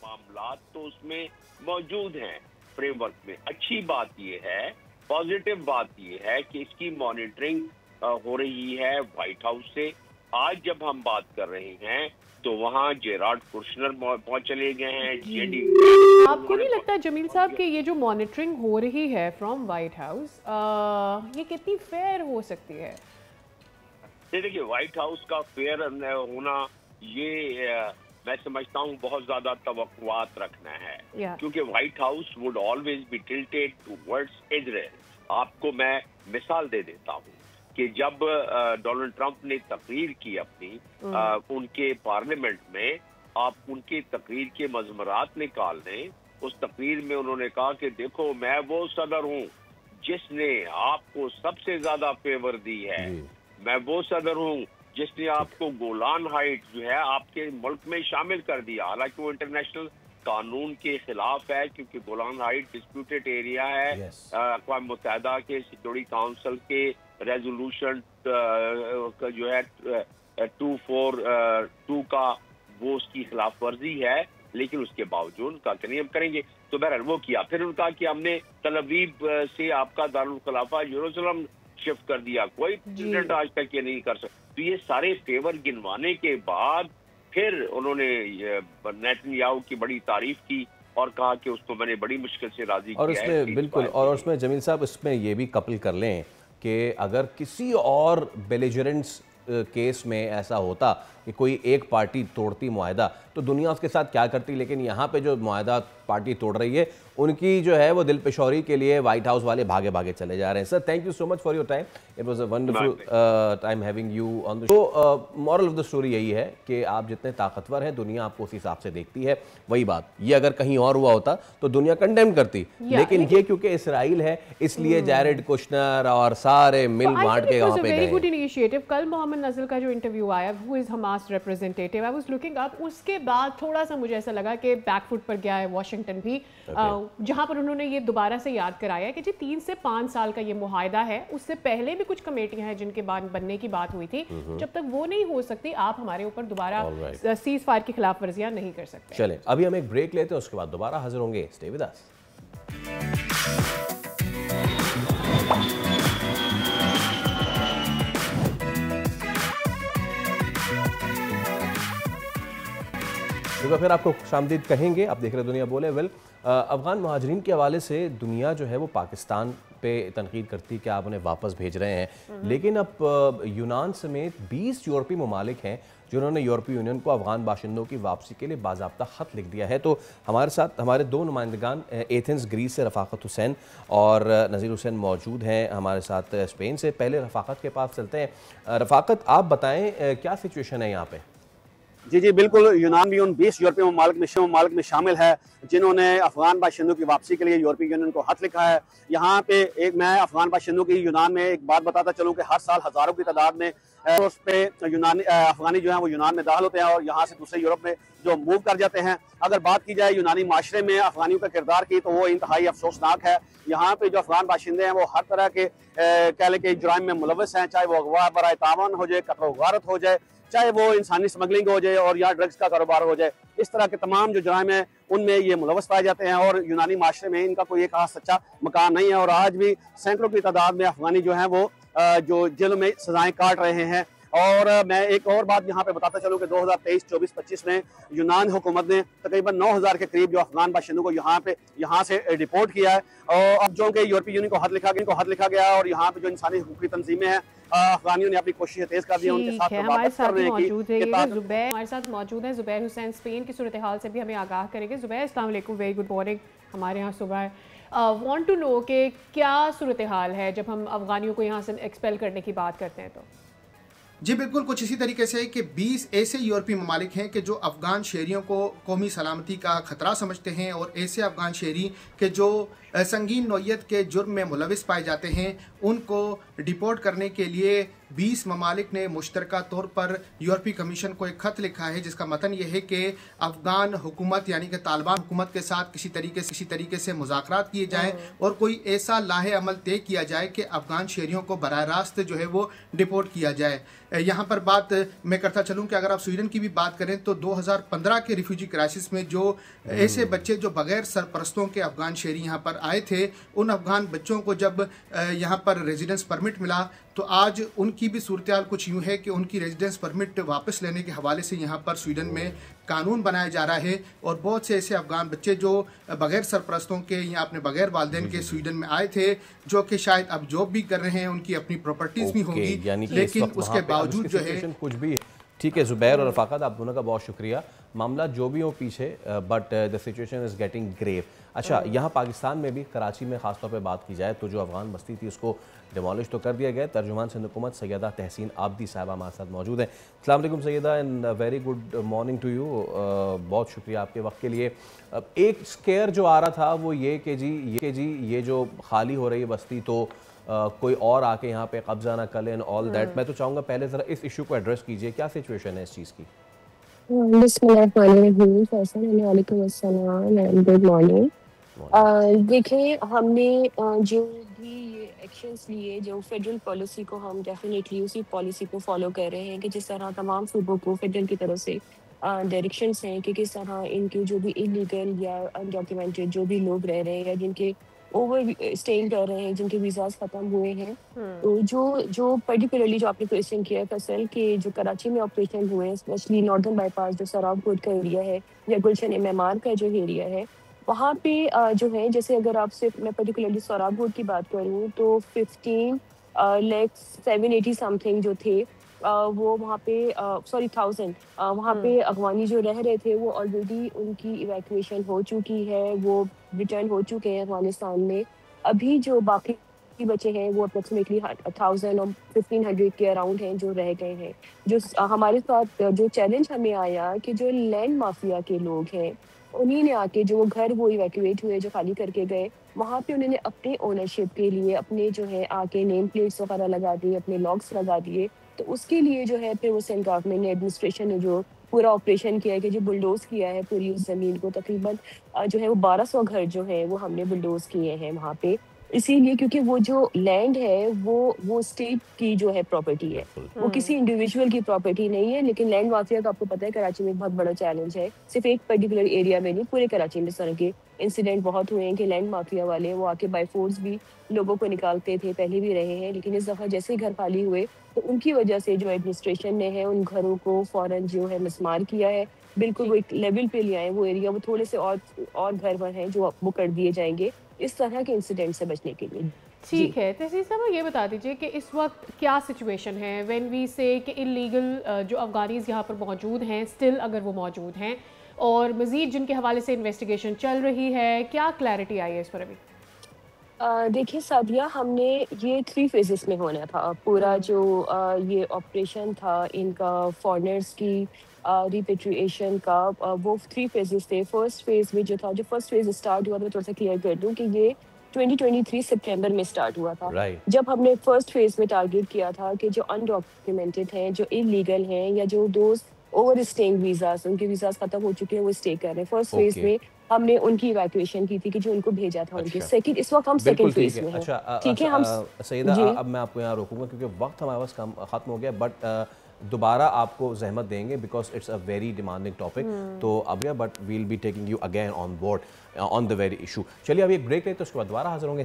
मामला तो उसमें मौजूद हैं फ्रेमवर्क में। अच्छी बात ये है, पॉजिटिव बात ये है कि इसकी मॉनिटरिंग हो रही है व्हाइट हाउस से। आज जब हम बात कर रहे हैं तो वहाँ जेराड कुशनर पहुंच चले गए हैं, जेडी। आपको नहीं लगता जमील साहब कि ये जो मॉनिटरिंग हो रही है फ्रॉम व्हाइट हाउस, ये कितनी फेयर हो सकती है? देखिए, व्हाइट हाउस का फेयर होना ये मैं समझता हूँ बहुत ज्यादा तवक्कुआत रखना है, क्योंकि white house would always be tilted towards Israel. आपको मैं मिसाल दे देता हूँ कि जब डोनाल्ड ट्रंप ने तकरीर की अपनी उनके पार्लियामेंट में, आप उनकी तकरीर के मजमरात निकाल लें। उस तकरीर में उन्होंने कहा कि देखो, मैं वो सदर हूँ जिसने आपको सबसे ज्यादा फेवर दी है, मैं वो सदर हूँ जिसने आपको गोलान हाइट जो है आपके मुल्क में शामिल कर दिया, हालांकि वो इंटरनेशनल कानून के खिलाफ है, क्योंकि गोलान हाइट डिस्प्यूटेड एरिया है। अक़वाम मुत्तहिदा के सिक्योरिटी काउंसिल के रेजोल्यूशन जो है 242 का वो उसकी खिलाफ वर्जी है, लेकिन उसके बावजूद का नहीं हम करेंगे। तो बहरहाल वो किया। फिर उनका कि हमने तल अवीव से आपका दारुल खिलाफा यरूशलेम शिफ्ट कर दिया, कोई प्रेसिडेंट आज तक ये नहीं कर सकता। तो ये सारे फेवर गिनवाने के बाद फिर उन्होंने नेतन्याहू की बड़ी तारीफ की और कहा कि उसको मैंने बड़ी मुश्किल से राजी और किया उसमें है। बिल्कुल, और उसमें जमील साहब इसमें ये भी कपल कर लें कि अगर किसी और बेलिजरेंट्स केस में ऐसा होता कि कोई एक पार्टी तोड़ती मुआहदा, तो दुनिया उसके साथ क्या करती। लेकिन यहाँ पे जो मुआहदा पार्टी तोड़ रही है, उनकी जो है वो दिल पेशौरी के लिए व्हाइट हाउस वाले भागे भागे चले जा रहे हैं। Sir, thank you so much for your time, it was a wonderful time having you on the show. Moral of the story यही है कि आप जितने ताकतवर हैं, दुनिया आपको उस हिसाब से देखती है। वही बात, ये अगर कहीं और हुआ होता तो दुनिया कंडेम करती, लेकिन ये क्योंकि इसराइल है इसलिए जैरेड कुशनर और सारे मिल बांट के वहां पे गए। Very good initiative. कल मोहम्मद नजल का जो इंटरव्यू आया, who is Hamas representative, I was looking up, उसके बाद थोड़ा सा मुझे ऐसा लगा कि बैकफुट पर गया है वॉशिंगटन भी, जहां पर उन्होंने ये दोबारा से याद कराया कि जी 3 से 5 साल का ये मुआहदा है। उससे पहले भी कुछ कमेटियां हैं जिनके बाद बनने की बात हुई थी। जब तक वो नहीं हो सकती, आप हमारे ऊपर दोबारा सीज फायर की खिलाफ वर्जियां नहीं कर सकते। चलें, अभी हम एक ब्रेक लेते हैं, उसके बाद दोबारा हाजिर होंगे। Stay with us. फिर आपको खुशामदीद कहेंगे। आप देख रहे दुनिया बोले। वेल, अफगान महाजरीन के हवाले से दुनिया जो है वो पाकिस्तान पे तनकीद करती कि आप उन्हें वापस भेज रहे हैं, लेकिन अब यूनान समेत 20 यूरोपीय ममालिक हैं जिन्होंने यूरोपीय यूनियन को अफगान बाशिंदों की वापसी के लिए बाज़ाब्ता ख़त लिख दिया है। तो हमारे साथ हमारे दो नुमाइंदगान एथेंस ग्रीस से रफ़ाकत हुसैन और नज़ीर हुसैन मौजूद हैं हमारे साथ स्पेन से। पहले रफ़ाकत के पास चलते हैं। रफ़ाकत, आप बताएं क्या सिचुएशन है यहाँ पे? जी बिल्कुल, यूनान भी उन 20 यूरोपीय ममालिक में शामिल है जिन्होंने अफगान बाशिंदों की वापसी के लिए यूरोपीय यूनियन को खत लिखा है। यहाँ पे मैं अफगान बाशिंदों की यूनान में एक बात बताता चलूँ कि हर साल हज़ारों की तादाद में उस पे अफगानी जो है वो यूनान में दाखिल होते हैं और यहाँ से दूसरे यूरोप में जो मूव कर जाते हैं। अगर बात की जाए यूनानी माशरे में अफगानियों का किरदार की, तो वो इंतहाई अफसोसनाक है। यहाँ पे जो अफगान बाशिंदे हैं वो हर तरह के कह लें कि जुराइम में मुलव्वस हैं, चाहे वो अगवा बराए तावन हो जाए, कत्ल गारत हो जाए, चाहे वो इंसानी स्मगलिंग हो जाए और या ड्रग्स का कारोबार हो जाए। इस तरह के तमाम जो जुराइम हैं उनमें ये मुलव्वस पाए जाते हैं और यूनानी माशरे में इनका कोई एक खास सच्चा मकान नहीं है। और आज भी सैकड़ों की तादाद में अफगानी जो हैं वो जो जेलों में सजाएं काट रहे हैं और मैं एक और बात यहाँ पे बताता चलूँ कि 2023, 24, 25 में यूनान हुकूमत ने तकरीबन 9,000 के करीब जो अफगान बाशिंदों को यहाँ से डिपोर्ट किया है। और अब जो कि यूरोपीय यूनियन को खत लिखा गया और यहाँ पे जो इंसानी हुकूकी तंजीमें हैं अफगानियों ने अपनी कोशिशें तेज कर दी है, उनके साथ हमारे साथ मौजूद है जुबैर, हमारे साथ मौजूद है जुबैर हुसैन, स्पेन की सूरत हाल से भी हमें आगाह करेंगे। जुबैर, अस्सलाम वालेकुम, वेरी गुड मॉर्निंग। हमारे यहाँ सुबह है। वांट टू नो कि क्या सूरत हाल है जब हम अफगानियों को यहाँ से एक्सपेल करने की बात करते हैं? तो जी बिल्कुल कुछ इसी तरीके से कि 20 ऐसे यूरोपीय ममालिक हैं कि जो अफ़गान शहरियों को कौमी सलामती का ख़तरा समझते हैं और ऐसे अफ़गान शहरी के जो संगीन नौइयत के जुर्म में मुलविस पाए जाते हैं उनको डिपोर्ट करने के लिए 20 ममालिक ने मुश्तरका तौर पर यूरोपीय कमीशन को एक ख़त लिखा है, जिसका मतन यह है कि अफ़गान हुकूमत यानी कि तालिबान हुकूमत के साथ किसी तरीके से मुज़ाकरात किए जाएँ और कोई ऐसा लाहे अमल तय किया जाए कि अफ़गान शहरियों को बराह रास्त जो है वो डिपोर्ट किया जाए। यहाँ पर बात मैं करता चलूँ कि अगर आप स्वीडन की भी बात करें तो 2015 के रिफ्यूजी क्राइसिस में जो ऐसे बच्चे जो बगैर सरपरस्तों के अफ़गान शहरी यहाँ पर आए थे, उन अफ़गान बच्चों को जब यहाँ पर रेजिडेंस परमिट मिला तो आज उनकी भी सूरत हाल कुछ यूँ है कि उनकी रेजिडेंस परमिट वापस लेने के हवाले से यहाँ पर स्वीडन में कानून बनाया जा रहा है और बहुत से ऐसे अफ़गान बच्चे जो बगैर सरपरस्तों के या अपने बगैर वालिदैन के स्वीडन में आए थे, जो कि शायद अब जॉब भी कर रहे हैं, उनकी अपनी प्रॉपर्टीज़ भी होंगी, लेकिन उसके बावजूद जो है कुछ भी। ठीक है ज़ुबैर और रफ़ाकत, आप दोनों का बहुत शुक्रिया। मामला जो भी हो पीछे, but the situation is getting grave. अच्छा, यहाँ पाकिस्तान में भी कराची में ख़ासतौर पे बात की जाए तो जो अफ़गान बस्ती थी उसको डिमोलिश तो कर दिया गया। तर्जुमान सिंध हुकूमत सैयदा तहसीन आबदी साहबा हमारे साथ मौजूद हैं। अस्सलाम वालेकुम Syeda, and very good morning to you. बहुत शुक्रिया आपके वक्त के लिए। एक स्केयर जो आ रहा था वो ये कि जी ये जो खाली हो रही है बस्ती तो कोई और आके यहाँ पे कब्जा ना कर ले, ऑल दैट। मैं तो चाहूँगा पहले ज़रा इस इशू को एड्रेस कीजिए, क्या सिचुएशन है इस चीज़ की? Good morning. देखिए, हमने जो भी ये एक्शंस लिए, जो फेडरल पॉलिसी को हम डेफिनेटली उसी पॉलिसी को फॉलो कर रहे हैं कि जिस तरह तमाम सूबों को फेडरल की तरफ से डायरेक्शंस हैं कि किस तरह इनके जो भी इलीगल या अनडॉक्यूमेंटेड जो भी लोग रह रहे हैं या जिनके ओवर स्टेइंग कर रहे हैं, जिनके वीज़ास ख़त्म हुए हैं, तो जो पर्टिकुलरली जो आपने क्वेश्चन किया है फसल के जो कराची में ऑपरेशन हुए हैं, स्पेशली नॉर्दर्न बाईपास जो सराबकोट का एरिया है या गुलशन मेमार का जो एरिया है, वहाँ पे जो है, जैसे अगर आप सिर्फ मैं पर्टिकुलरली सराबकोट की बात करूँ तो 15 लाख 780 समथिंग जो थे वो वहाँ पे 1000 वहाँ पे अफगानी जो रह रहे थे वो ऑलरेडी उनकी इवैक्यूएशन हो चुकी है, वो रिटर्न हो चुके हैं अफगानिस्तान में। अभी जो बाकी बचे हैं वो अप्रोक्सीमेटली 1000 और 1500 के अराउंड हैं जो रह गए हैं। जो हमारे साथ जो चैलेंज हमें आया कि जो लैंड माफिया के लोग हैं उन्हीं ने आके जो घर वो इवैक्यूएट हुए, जो खाली करके गए, वहाँ पे उन्होंने अपने ओनरशिप के लिए अपने जो है आके नेम प्लेट्स वगैरह लगा दिए, अपने लॉक्स लगा दिए। तो उसके लिए जो है फिर वो सेंट्रल गवर्नमेंट ने, एडमिनिस्ट्रेशन ने जो पूरा ऑपरेशन किया है कि जो बुलडोज किया है पूरी उस ज़मीन को, तकरीबन जो है वो 1200 घर जो है वो हमने बुलडोज किए हैं वहाँ पे। इसीलिए क्योंकि वो जो लैंड है वो स्टेट की जो है प्रॉपर्टी है, वो किसी इंडिविजुअल की प्रॉपर्टी नहीं है। लेकिन लैंड माफिया का आपको पता है कराची में एक बहुत बड़ा चैलेंज है, सिर्फ एक पर्टिकुलर एरिया में नहीं, पूरे कराची में इस तरह के इंसिडेंट बहुत हुए हैं कि लैंड माफिया वाले वो आके बाय फोर्स भी लोगों को निकालते थे, पहले भी रहे हैं। लेकिन इस दफ़ा जैसे ही घर खाली हुए तो उनकी वजह से जो एडमिनिस्ट्रेशन ने है उन घरों को फौरन जो है मिसमार किया है, बिल्कुल वो एक लेवल पे ले आए वो एरिया, वो थोड़े से और घर पर हैं जो वो कर दिए जाएंगे इस तरह के इंसिडेंट से बचने के लिए। ठीक है, तहसीन साहब ये बता दीजिए कि इस वक्त क्या सिचुएशन है व्हेन वी से कि इलीगल जो अफगानीज यहाँ पर मौजूद हैं, स्टिल अगर वो मौजूद हैं, और मज़ीद जिनके हवाले से इन्वेस्टिगेशन चल रही है, क्या क्लैरिटी आई है इस पर अभी? देखिए सादिया, हमने ये 3 फेजेस में होना था पूरा जो ये ऑपरेशन था इनका फॉरेनर्स की रिपेट्रिएशन का, वो 3 फेजेस थे। फर्स्ट फेज में जो था, जो फर्स्ट फेज स्टार्ट हुआ था, थोड़ा सा क्लियर कर दूं कि ये 2023 सितंबर में स्टार्ट हुआ था। जब हमने फर्स्ट फेज में टारगेट किया था कि जो अनडॉक्यूमेंटेड हैं, जो इलीगल हैं, या जो दोस्त ओवर स्टेइंग वीज़ास, उनके वीज़ास खत्म हो चुके हैं, वो स्टे कर रहे हैं। फर्स्ट फेज में हमने उनकी इवैक्यूएशन की थी कि जो उनको भेजा था उनके। सेकंड, इस वक्त हम सेकंड फेज में हैं। ठीक है, हम सैयदा अब मैं आपको यहाँ रोकूंगा क्योंकि वक्त हमारे पास खत्म हो गया, बट दोबारा आपको जहमत देंगे because it's a very demanding topic. तो अब but we'll be taking you again on board on the very issue. चलिए अभी एक ब्रेक लेते हैं, उसके बाद दोबारा हाजिर होंगे।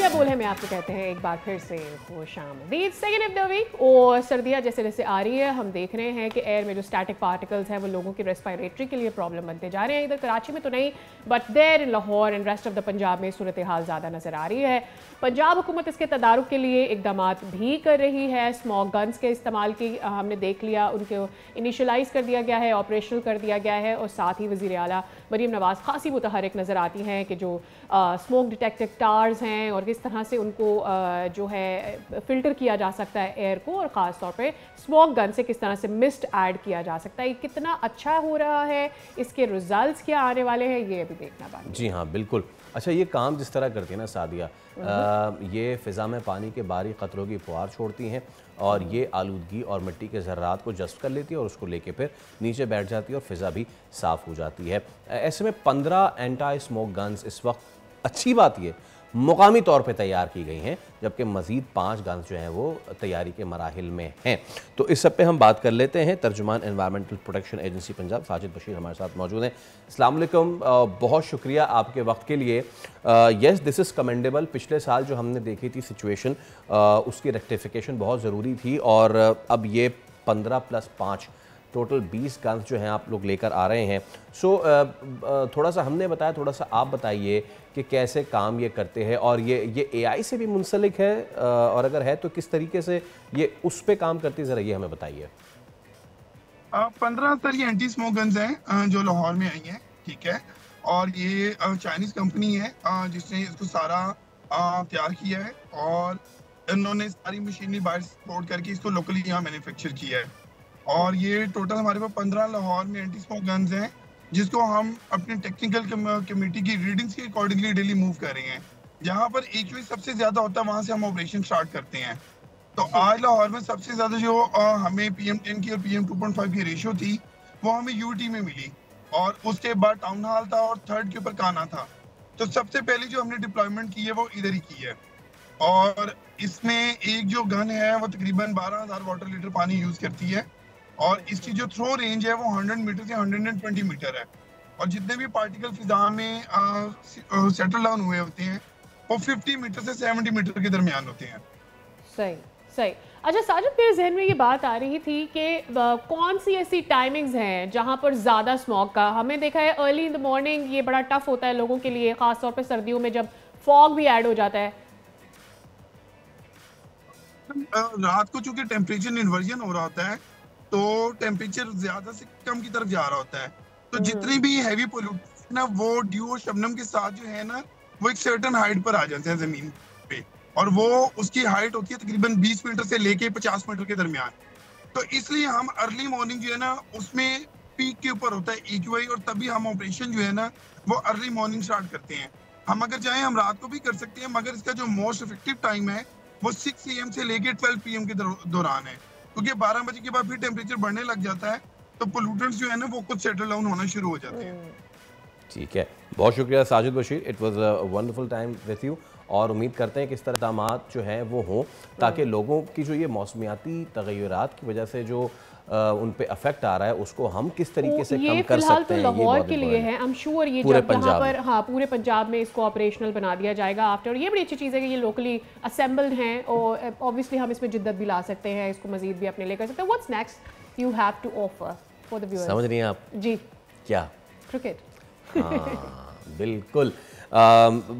मीडिया बोले में आपको कहते हैं एक बार फिर से खुशामदीद। सेकेंड ऑफ द वीक और सर्दियाँ जैसे जैसे आ रही है हम देख रहे हैं कि एयर में जो स्टैटिक पार्टिकल्स हैं वो लोगों की रेस्पिरेटरी के लिए प्रॉब्लम बनते जा रहे हैं। इधर कराची में तो नहीं but there in Lahore and rest of the Punjab में सूरत हाल ज़्यादा नज़र आ रही है। पंजाब हुकूमत इसके तदारुक के लिए इकदाम भी कर रही है। स्मॉग गन्स के इस्तेमाल की हमने देख लिया, उनको इनिशलाइज कर दिया गया है, ऑपरेशनल कर दिया गया है और साथ ही वज़ीर आला मरीम नवाज़ खासी मुतहरिक नज़र आती हैं कि जो स्मोक डिटेक्टिव टार्स हैं और किस तरह से उनको जो है फ़िल्टर किया जा सकता है एयर को, और ख़ास तौर पे स्मोक गन से किस तरह से मिस्ट ऐड किया जा सकता है। ये कितना अच्छा हो रहा है, इसके रिजल्ट्स क्या आने वाले हैं, ये अभी देखना बाकी। जी हाँ बिल्कुल। अच्छा, ये काम जिस तरह करती है ना सादिया, ये फ़िज़ा में पानी के बारीक क़तरों की फुहार छोड़ती हैं और ये आलूदगी और मिट्टी के ज़र्रात को जज़्ब कर लेती है और उसको लेके फिर नीचे बैठ जाती है और फ़िज़ा भी साफ़ हो जाती है। ऐसे में 15 एंटी स्मोक गन्स इस वक्त, अच्छी बात ये, मुकामी तौर पे तैयार की गई हैं, जबकि मज़ीद 5 गन्स जो हैं वो तैयारी के मराहिल में हैं। तो इस सब पे हम बात कर लेते हैं। तर्जुमान environmental protection agency Punjab Sajid Bashir हमारे साथ मौजूद हैं। अस्सलाम वालेकुम, बहुत शुक्रिया आपके वक्त के लिए। Yes, this is commendable. पिछले साल जो हमने देखी थी सिचुएशन, उसकी रेक्टिफिकेशन बहुत ज़रूरी थी और अब ये 15 + 5 टोटल 20 गन्स जो हैं आप लोग लेकर आ रहे हैं। सो थोड़ा सा हमने बताया, थोड़ा सा आप बताइए कि कैसे काम ये करते हैं और ये AI से भी मुंसलिक है और अगर है तो किस तरीके से ये उस पे काम करती है, ज़रा ये हमें बताइए। 15 सर ये एंटी स्मोक गन्स हैं जो लाहौर में आई हैं, ठीक है, और ये चाइनीज़ कंपनी है जिसने इसको सारा तैयार किया है और इन्होंने सारी मशीनरी बाहर एक्सपोर्ट करके इसको लोकली यहाँ मैन्युफैक्चर किया है। और ये टोटल हमारे पास 15 लाहौर में एंटी स्मोक गन्स हैं जिसको हम अपनी टेक्निकल कमेटी की रीडिंग्स के अकॉर्डिंगली डेली मूव कर रहे हैं। जहाँ पर AQI सबसे ज़्यादा होता है वहाँ से हम ऑपरेशन स्टार्ट करते हैं। तो आज लाहौर में सबसे ज़्यादा जो हमें PM10 की और PM 2.5 की रेशियो थी वो हमें UT में मिली और उसके बाद टाउन हॉल था और 3rd के ऊपर काना था। तो सबसे पहले जो हमने डिप्लॉयमेंट की है वो इधर ही की है और इसमें एक जो गन है वो तकरीबन 12,000 वाटर लीटर पानी यूज़ करती है और इसकी जो थ्रो रेंज है वो 100 मीटर से 120 मीटर है और जितने भी पार्टिकल फिजा में सेटल डाउन हुए होते हैं वो 50 मीटर से 70 मीटर के दरमियान होते हैं। सही सही। अच्छा साजिद, मेरे जहन में ये बात आ रही थी कि कौन सी ऐसी टाइमिंग्स हैं जहाँ पर ज़्यादा स्मॉग का, हमने देखा है अर्ली इन द मॉर्निंग ये बड़ा टफ होता है लोगों के लिए, ख़ास तौर पे सर्दियों में जब फॉग भी ऐड हो जाता है। रात को चूंकि टेम्परेचर इन्वर्जन हो रहा होता है तो टेम्परेचर ज्यादा से कम की तरफ जा रहा होता है, तो जितनी भी हैवी पोल्यूशन ना वो ड्यू और शबनम के साथ जो है ना वो एक सर्टेन हाइट पर आ जाते हैं जमीन पे और वो उसकी हाइट होती है तकरीबन 20 मीटर से लेके 50 मीटर के दरमियान। तो इसलिए हम अर्ली मॉर्निंग जो है ना उसमें पीक के ऊपर होता है AQI और तभी हम ऑपरेशन जो है ना वो अर्ली मॉर्निंग स्टार्ट करते हैं। हम अगर चाहें हम रात को भी कर सकते हैं मगर इसका जो मोस्ट इफेक्टिव टाइम है वो 6 AM से लेके 12 PM के दौरान है, क्योंकि 12 बजे के बाद फिर टेम्परेचर बढ़ने लग जाता है तो पोल्यूटेंट्स जो है ना वो खुद सेटल डाउन होना शुरू हो जाते हैं। ठीक है, बहुत शुक्रिया Sajid Bashir, it was a wonderful time with you और उम्मीद करते हैं कि इस तरह इक़दामात जो हैं वो हों ताकि लोगों की जो ये मौसमियाती तग़य्युरात की वजह से जो उन पे अफेक्ट आ रहा है उसको हम किस तरीके से कम कर सकते हैं। तो लाहौर के लिए है, आई एम श्योर ये जब यहाँ पर पूरे पंजाब में इसको ऑपरेशनल बना दिया जाएगा आफ्टर, ये बड़ी अच्छी चीज़ है कि ये लोकली असेंबल्ड हैं और ऑब्वियसली हम इसमें जिद्दत भी ला सकते हैं, इसको मजीद भी अपने लेकर सकते हैं। What's next you have to offer for the viewers? समझ रही हैं आप? जी क्या? क्रिकेट। हाँ बिल्कुल।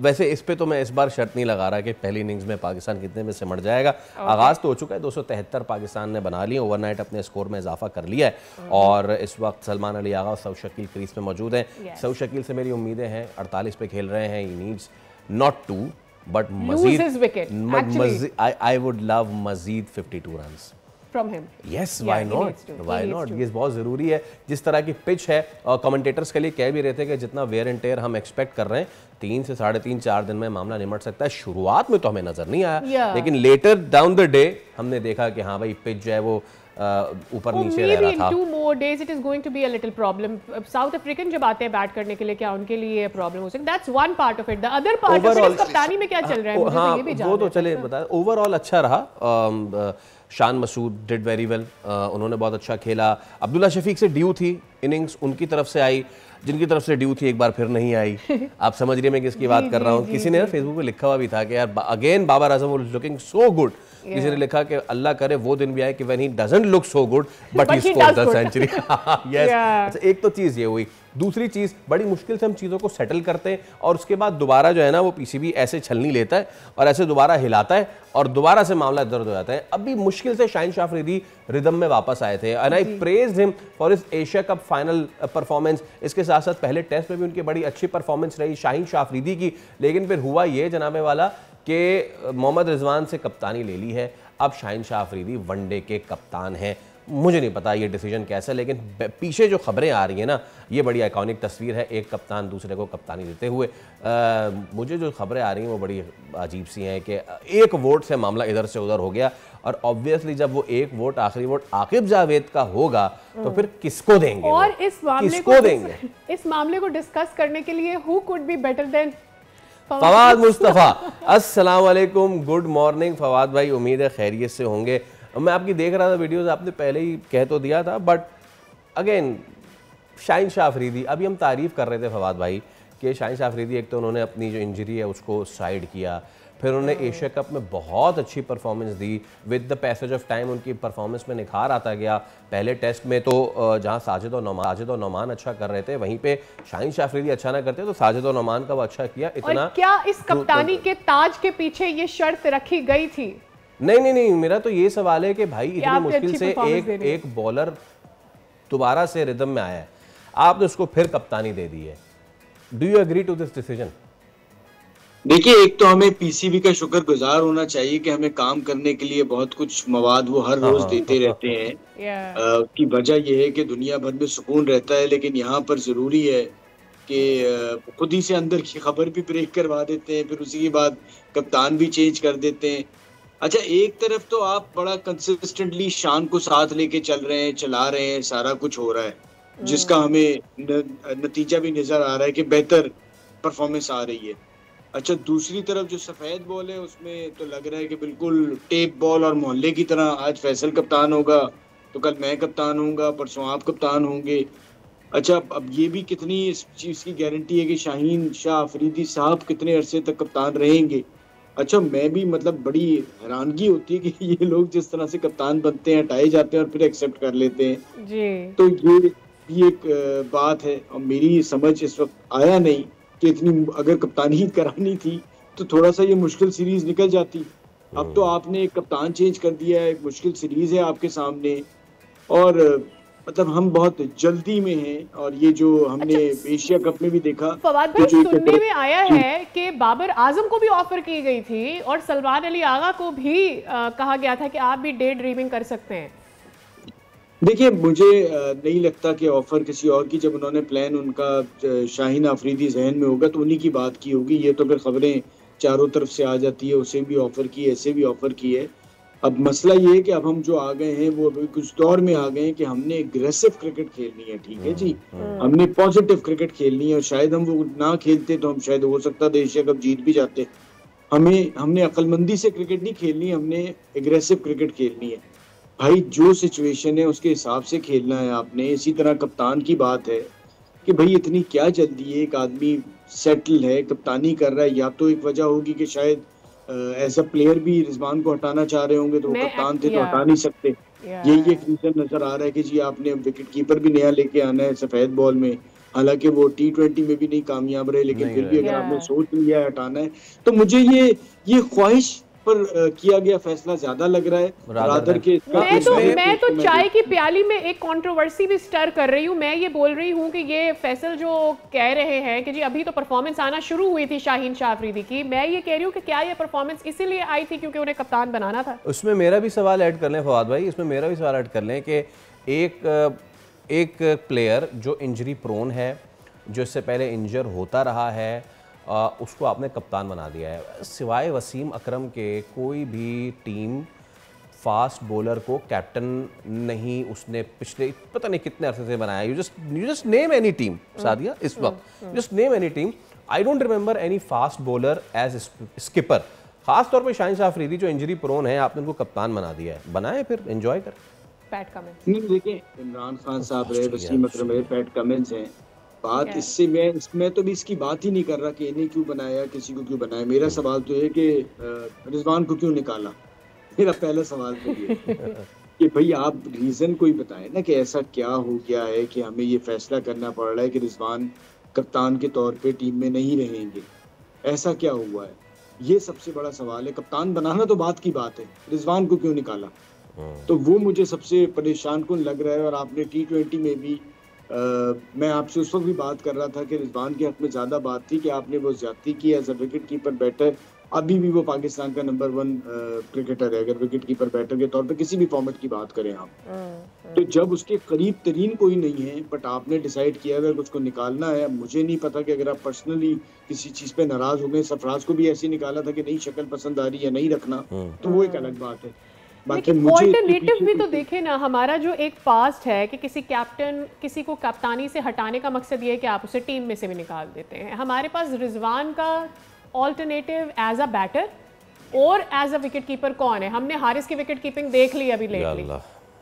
वैसे इस पे तो मैं इस बार शर्त नहीं लगा रहा कि पहली इनिंग्स में पाकिस्तान कितने में सिमट जाएगा। आगाज़ तो हो चुका है, 273 पाकिस्तान ने बना लिए, ओवरनाइट अपने स्कोर में इजाफा कर लिया है और इस वक्त सलमान अली आगा और सऊद शकील क्रीज में मौजूद हैं। सऊद शकील से मेरी उम्मीदें हैं, 48 पे खेल रहे हैं, he needs not to but Majeed, I would love Majeed 52 runs from him. Yes, why not? Why not? ये बहुत ज़रूरी है। जिस तरह की पिच है और कमेंटेटर्स के लिए कह भी रहे थे कि जितना वेयर एंड टेयर हम एक्सपेक्ट कर रहे हैं 3 से 3.5-4 दिन में मामला निमट सकता है। शुरुआत में तो हमें नजर नहीं आया लेकिन लेटर डाउन द डे हमने देखा कि हाँ भाई पिच जो है वो ऊपर नीचे रह रहा था। 2 more days it is going to be a little problem. South African जब आते हैं बैट करने के लिए, क्या उनके लिए प्रॉब्लम हो सकती है? That's one part of it. The other part of it is कप्तानी में क्या चल रहा है, मुझे तो ये भी जानना है। वो तो चले बता, ओवरऑल अच्छा रहा। Shan Masood did very well, उन्होंने बहुत अच्छा खेला। अब्दुल्ला शफीक से ड्यू थी इनिंग्स, उनकी तरफ से आई, जिनकी तरफ से ड्यू थी एक बार फिर नहीं आई। आप समझ रहे हैं मैं किसकी बात कर रहा हूँ। किसी ने फेसबुक पे लिखा हुआ भी था कि यार again Babar Azam was looking so good. किसी ने लिखा कि अल्लाह करे वो दिन भी आए कि when he doesn't look so good but he scored the century. Yes, एक तो चीज़ ये हुई। दूसरी चीज़, बड़ी मुश्किल से हम चीज़ों को सेटल करते हैं और उसके बाद दोबारा जो है ना वो पीसीबी ऐसे छलनी लेता है और ऐसे दोबारा हिलाता है और दोबारा से मामला दर्द हो जाता है। अभी मुश्किल से शाहीन शाह अफरीदी रिदम में वापस आए थे and I praised him for his Asia cup final performance. इसके साथ साथ पहले टेस्ट में भी उनकी बड़ी अच्छी परफॉर्मेंस रही शाहीन शाह अफरीदी की। लेकिन फिर हुआ ये जनाबे वाला कि मोहम्मद रिजवान से कप्तानी ले ली है, अब शाहीन शाह अफरीदी वनडे के कप्तान हैं। मुझे नहीं पता ये डिसीजन कैसा है, लेकिन पीछे जो खबरें आ रही हैं ना, ये बड़ी आइकॉनिक तस्वीर है, एक कप्तान दूसरे को कप्तानी देते हुए। मुझे जो खबरें आ रही हैं वो बड़ी अजीब सी हैं कि एक वोट से मामला इधर से उधर हो गया और ऑब्वियसली जब वो एक वोट, आखिरी वोट आकिब जावेद का होगा तो फिर किसको देंगे? और इस मामले को डिस्कस करने के लिए who could be better than Fawad Mustafa. अस्सलाम वालेकुम, गुड मॉर्निंग फवाद भाई, उम्मीद है खैरियत से होंगे। मैं आपकी देख रहा था वीडियोस, आपने पहले ही कह तो दिया था, बट अगेन शाहीन शाह अफरीदी, अभी हम तारीफ़ कर रहे थे फवाद भाई कि शाहीन शाह अफरीदी एक तो उन्होंने अपनी जो इंजरी है उसको साइड किया, फिर उन्होंने एशिया कप में बहुत अच्छी performance the. With the passage of time उनकी परफॉर्मेंस में निखार आता गया। पहले टेस्ट में तो जहां साजिद और नौमान अच्छा कर रहे थे, वहीं पे शाहीन शाह अफरीदी अच्छा ना करते तो साजिद और नौमान का वो अच्छा किया। इतना और क्या इस कप्तानी के ताज के पीछे ये शर्त रखी गई थी? नहीं, मेरा तो ये सवाल है कि भाई इतनी मुश्किल से एक बॉलर दोबारा से रिदम में आया है, आपने उसको फिर कप्तानी दे दी है। Do you agree to this decision? देखिए, एक तो हमें पीसीबी का शुक्रगुजार होना चाहिए कि हमें काम करने के लिए बहुत कुछ मवाद वो हर रोज देते रहते हैं। की वजह यह है कि दुनिया भर में सुकून रहता है, लेकिन यहाँ पर जरूरी है कि खुद ही से अंदर की खबर भी ब्रेक करवा देते हैं, फिर उसी के बाद कप्तान भी चेंज कर देते हैं। अच्छा, एक तरफ तो आप बड़ा कंसिस्टेंटली शान को साथ लेके चल रहे हैं, चला रहे हैं, सारा कुछ हो रहा है, जिसका हमें नतीजा भी नजर आ रहा है कि बेहतर परफॉर्मेंस आ रही है। अच्छा, दूसरी तरफ जो सफेद बॉल है उसमें तो लग रहा है कि बिल्कुल टेप बॉल और मोहल्ले की तरह, आज फैसल कप्तान होगा तो कल मैं कप्तान होऊंगा, परसों आप कप्तान होंगे। अच्छा, अब ये भी कितनी इस चीज की गारंटी है कि शाहीन शाह अफरीदी साहब कितने अरसे तक कप्तान रहेंगे? अच्छा, मैं भी मतलब बड़ी हैरानगी होती है कि ये लोग जिस तरह से कप्तान बनते हैं, हटाए जाते हैं और फिर एक्सेप्ट कर लेते हैं जी। तो ये भी एक बात है और मेरी समझ इस वक्त आया नहीं कि इतनी अगर कप्तानी करानी थी तो थोड़ा सा ये मुश्किल सीरीज निकल जाती। अब तो आपने एक कप्तान चेंज कर दिया है, एक मुश्किल सीरीज है आपके सामने और मतलब हम बहुत जल्दी में हैं। और ये जो हमने एशिया कप में भी देखा, फवाद भाई, सुनने में आया है कि बाबर आजम को भी ऑफर की गई थी और सलमान अली आगा को भी कहा गया था कि आप भी डे ड्रीमिंग कर सकते हैं। देखिए, मुझे नहीं लगता कि ऑफर किसी और की, जब उन्होंने प्लान उनका शाहीन अफरीदी जहन में होगा तो उन्हीं की बात की होगी। ये तो फिर खबरें चारों तरफ से आ जाती है, उसे भी ऑफर की, ऐसे भी ऑफर की है। अब मसला ये है कि अब हम जो आ गए हैं वो अभी कुछ दौर में आ गए हैं कि हमने एग्रेसिव क्रिकेट खेलनी है, ठीक है जी, हमने पॉजिटिव क्रिकेट खेलनी है। और शायद हम वो ना खेलते तो हम शायद हो सकता था एशिया कप जीत भी जाते। हमने अक्लमंदी से क्रिकेट नहीं खेलनी, हमने एग्रेसिव क्रिकेट खेलनी है। भाई, जो सिचुएशन है उसके हिसाब से खेलना है आपने। इसी तरह कप्तान की बात है कि भाई इतनी क्या जल्दी है, एक आदमी सेटल है, कप्तानी कर रहा है, या तो एक वजह होगी कि शायद एज अ प्लेयर भी रिजवान को हटाना चाह रहे होंगे तो वो कप्तान थे तो हटा नहीं सकते। यही एक रीजन नजर आ रहा है कि जी आपने विकेट कीपर भी नया लेके आना है सफेद बॉल में, हालांकि वो T20 में भी नहीं कामयाब रहे, लेकिन फिर भी अगर आपने सोच लिया है हटाना है तो मुझे ये ख्वाहिश पर किया गया फैसला ज्यादा लग रहा है रादर के। मैं तो चाय की प्याली में एक कंट्रोवर्सी भी स्टर कर रही हूँ। मैं ये बोल रही हूँ कि ये फैसल जो कह रहे हैं कि जी अभी तो परफॉर्मेंस आना शुरू हुई थी शाहीन शाह अफरीदी की, मैं ये कह रही हूँ कि क्या ये परफॉर्मेंस इसीलिए आई थी क्योंकि उन्हें कप्तान बनाना था? उसमें मेरा भी सवाल ऐड कर लें फवाद भाई, इसमें मेरा भी सवाल ऐड कर लें कि एक प्लेयर जो इंजरी प्रोन है, जो इससे पहले इंजर होता रहा है, उसको आपने कप्तान बना दिया है। सिवाय वसीम अकरम के कोई भी टीम फास्ट बॉलर को कैप्टन नहीं उसने पिछले पता नहीं कितने अरसे से बनाया। You just name any team Sadia इस वक्त, just name any team. I don't remember any fast bowler as skipper. खास तौर पे शाहिन शाह अफरीदी जो इंजरी प्रोन है, आपने उनको कप्तान बना दिया है, बनाए फिर एंजॉय कर। पैट कमिंस नहीं देखिए, इमरान खान साहब रहे, वसीम अकरम रहे, पैट कमिंस हैं। बात इससे मैं तो भी इसकी बात ही नहीं कर रहा कि इन्हें क्यों बनाया, किसी को क्यों बनाया। मेरा सवाल तो है कि रिजवान को क्यों निकाला। मेरा पहला सवाल तो ये कि भाई आप रीजन कोई बताएं ना कि ऐसा क्या हो गया है कि हमें ये फैसला करना पड़ रहा है कि रिजवान कप्तान के तौर पे टीम में नहीं रहेंगे। ऐसा क्या हुआ है, ये सबसे बड़ा सवाल है। कप्तान बनाना तो बात की बात है, रिजवान को क्यों निकाला, तो वो मुझे सबसे परेशान कुन लग रहा है। और आपने T20 में भी मैं आपसे उस वक्त भी बात कर रहा था कि रिजवान के हक में ज्यादा बात थी कि आपने वो ज्यादती की as a wicket keeper batter. अभी भी वो पाकिस्तान का नंबर 1 क्रिकेटर है अगर विकेट कीपर बैटर के तौर पे किसी भी फॉर्मेट की बात करें आप। तो जब उसके करीब तरीन कोई नहीं है, बट आपने डिसाइड किया अगर उसको निकालना है, मुझे नहीं पता कि अगर आप पर्सनली किसी चीज पे नाराज हो गए, सरफराज को भी ऐसे निकाला था कि नहीं शक्ल पसंद आ रही है नहीं रखना, तो वो एक अलग बात है। लेकिन ऑल्टरनेटिव भी तो देखे ना। हमारा जो एक पास्ट है कि किसी को कप्तानी से हटाने का मकसद ये है कि आप उसे टीम में से भी निकाल देते हैं। हमारे पास रिजवान का ऑल्टरनेटिव एज अ बैटर और एज अ विकेट कीपर कौन है? हमने हारिस की विकेट कीपिंग देख ली अभी लेटली।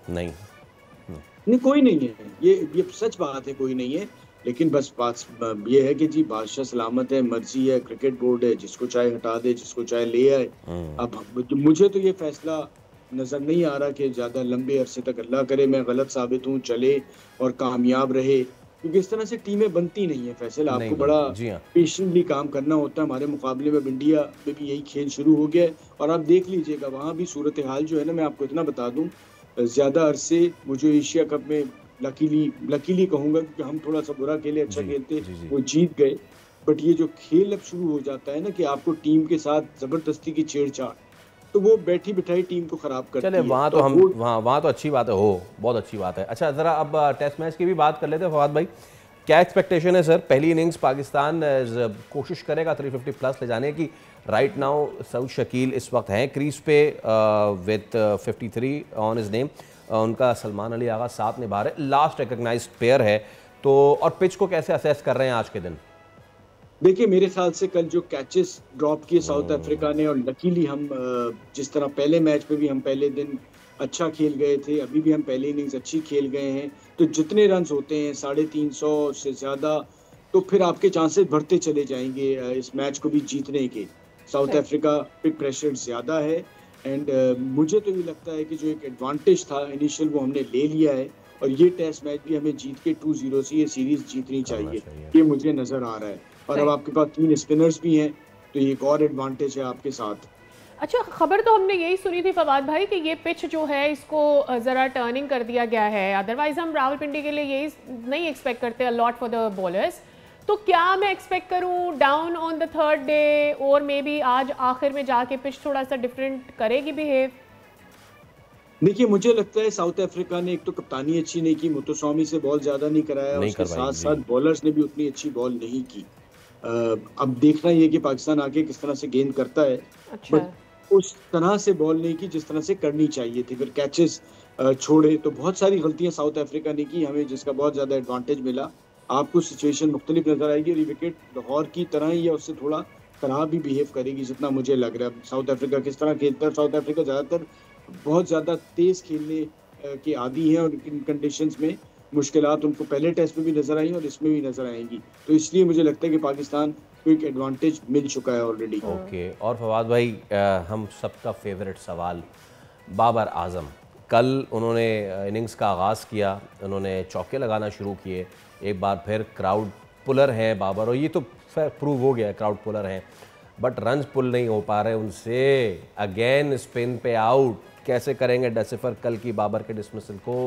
नहीं कोई नहीं है, ये सच बात है, कोई नहीं है। लेकिन बस बात ये है कि जी बादशाह सलामत है, मर्जी है, क्रिकेट बोर्ड है, जिसको चाहे हटा दे, जिसको चाहे ले आए। अब मुझे तो ये फैसला नजर नहीं आ रहा कि ज्यादा लंबे अरसे तक, अल्लाह करे मैं गलत साबित हूँ, चले और कामयाब रहे, क्योंकि इस तरह से टीमें बनती नहीं है। फैसल आपको बड़ा पेशेंटली काम करना होता है। हमारे मुकाबले में इंडिया में भी यही खेल शुरू हो गया है और आप देख लीजिएगा वहाँ भी सूरत हाल जो है ना, मैं आपको इतना बता दूं, ज्यादा अरसे मुझे एशिया कप में लकीली कहूंगा क्योंकि हम थोड़ा सा बुरा खेले, अच्छा खेलते, वो जीत गए। बट ये जो खेल अब शुरू हो जाता है ना कि आपको टीम के साथ जबरदस्ती की छेड़छाड़, तो वो बैठी बिठाई टीम को खराब करती है। वहाँ तो हम वहाँ तो अच्छी बात है, बहुत अच्छी बात है। अच्छा जरा अब टेस्ट मैच की भी बात कर लेते हैं फवाद भाई, क्या एक्सपेक्टेशन है सर? पहली इनिंग्स पाकिस्तान कोशिश करेगा 350 प्लस ले जाने की। राइट नाउ सऊद शकील इस वक्त हैं क्रीज पे विद 53 ऑन हिज नेम। उनका सलमान अली आगा साथ निभा रहे, लास्ट रिकग्नाइज्ड प्लेयर है। तो और पिच को कैसे असेस कर रहे हैं आज के दिन? देखिए मेरे ख्याल से कल जो कैचेस ड्रॉप किए साउथ अफ्रीका ने, और लकीली हम जिस तरह पहले मैच में भी हम पहले दिन अच्छा खेल गए थे, अभी भी हम पहली इनिंग्स अच्छी खेल गए हैं, तो जितने रन्स होते हैं 350 से ज़्यादा, तो फिर आपके चांसेस बढ़ते चले जाएंगे इस मैच को भी जीतने के। साउथ अफ्रीका पे प्रेशर ज़्यादा है एंड मुझे तो ये लगता है कि जो एक एडवांटेज था इनिशियल वो हमने ले लिया है, और ये टेस्ट मैच भी हमें जीत के 2-0 से ये सीरीज जीतनी चाहिए, ये मुझे नज़र आ रहा है। और अब आपके पास 3 स्पिनर्स भी हैं, तो ये एक और एडवांटेज है आपके साथ। अच्छा खबर तो हमने यही सुनी थी फवाद भाई कि ये पिच जो है इसको ज़रा टर्निंग कर दिया गया है, अदरवाइज हम रावलपिंडी के लिए यही नहीं एक्सपेक्ट करते अलॉट फॉर द बॉलर्स। तो क्या मैं एक्सपेक्ट करूं down on the third day और मे बी आज आखिर में जाके पिच थोड़ा सा डिफरेंट करेगी बिहेव? देखिए मुझे लगता है साउथ अफ्रीका ने एक तो कप्तानी अच्छी नहीं की, मुतस्वामी से बॉल ज्यादा नहीं कराया, उसके साथ साथ बॉलर्स ने भी उतनी अच्छी बॉल नहीं की। अब देखना ये कि पाकिस्तान आगे किस तरह से गेंद करता है। अच्छा। उस तरह से बॉल नहीं की जिस तरह से करनी चाहिए थी, फिर कैचेस छोड़े, तो बहुत सारी गलतियां साउथ अफ्रीका ने की, हमें जिसका बहुत ज्यादा एडवांटेज मिला। आपको सिचुएशन मुख्तलिफ नजर आएगी और ये विकेट लाहौर की तरह ही या उससे थोड़ा खराब भी बिहेव करेगी जितना मुझे लग रहा है। साउथ अफ्रीका किस तरह खेलता है, साउथ अफ्रीका ज्यादातर बहुत ज्यादा तेज खेलने के आदी हैं और इन कंडीशंस में मुश्किलात उनको पहले टेस्ट में भी नजर आई और इसमें भी नजर आएंगी, तो इसलिए मुझे लगता है कि पाकिस्तान को एक एडवांटेज मिल चुका है ऑलरेडी। ओके। और फवाद भाई हम सबका फेवरेट सवाल, बाबर आजम, कल उन्होंने इनिंग्स का आगाज़ किया, उन्होंने चौके लगाना शुरू किए, एक बार फिर क्राउड पुलर हैं बाबर, और ये तो प्रूव हो गया क्राउड पुलर हैं, बट रन्स पुल नहीं हो पा रहे उनसे। अगेन स्पिन पे आउट, कैसे करेंगे डिसिफर कल की बाबर के डिसमिसल को?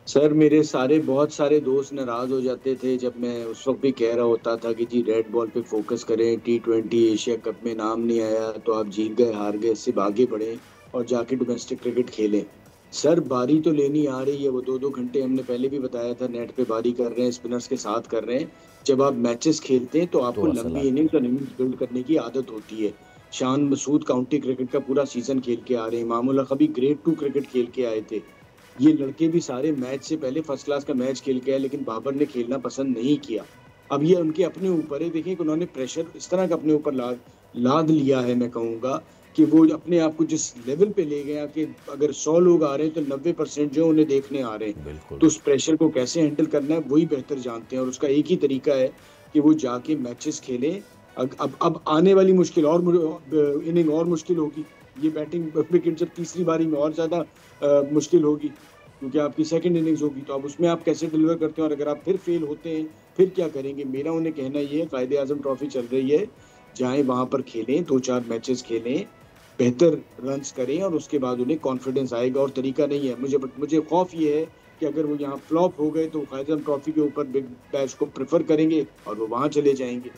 सर मेरे बहुत सारे दोस्त नाराज हो जाते थे जब मैं उस वक्त भी कह रहा होता था कि जी रेड बॉल पे फोकस करें, T20 एशिया कप में नाम नहीं आया तो आप जीत गए हार गए, इससे आगे बढ़े और जाके डोमेस्टिक क्रिकेट खेलें। सर बारी तो लेनी आ रही है, वो 2-2 घंटे हमने पहले भी बताया था नेट पे बारी कर रहे हैं, स्पिनर्स के साथ कर रहे हैं। जब आप मैचेस खेलते हैं तो आपको लंबी इनिंग्स और इनिंग्स बिल्ड करने की आदत होती है। शान मसूद काउंटी क्रिकेट का पूरा सीजन खेल के आ रहे हैं, मामूल हक अभी ग्रेड 2 क्रिकेट खेल के आए थे। ये लड़के भी सारे मैच से पहले फर्स्ट क्लास का मैच खेल के आए, लेकिन बाबर ने खेलना पसंद नहीं किया। अब ये उनके अपने ऊपर है। देखिए कि उन्होंने प्रेशर इस तरह का अपने ऊपर लाद लिया है, मैं कहूँगा कि वो अपने आप को जिस लेवल पे ले गया कि अगर 100 लोग आ रहे हैं तो 90% जो उन्हें देखने आ रहे हैं, तो उस प्रेशर को कैसे हैंडल करना है वही बेहतर जानते हैं। और उसका एक ही तरीका है कि वो जाके मैचेस खेलें। अब आने वाली मुश्किल और इनिंग और मुश्किल होगी। ये बैटिंग विकेट जब तीसरी बारी में और ज़्यादा मुश्किल होगी, क्योंकि आपकी सेकंड इनिंग्स होगी। तो अब उसमें आप कैसे डिलीवर करते हैं, और अगर आप फिर फेल होते हैं फिर क्या करेंगे। मेरा उन्हें कहना ये है, कायदे आजम ट्रॉफी चल रही है, जाएं वहाँ पर खेलें, 2-4 मैचेस खेलें, बेहतर रन्स करें, और उसके बाद उन्हें कॉन्फिडेंस आएगा। और तरीका नहीं है। मुझे खौफ ये है कि अगर वो यहाँ फ्लॉप हो गए तो कायदे आजम ट्रॉफी के ऊपर बिग बैश को प्रेफर करेंगे और वो वहाँ चले जाएंगे।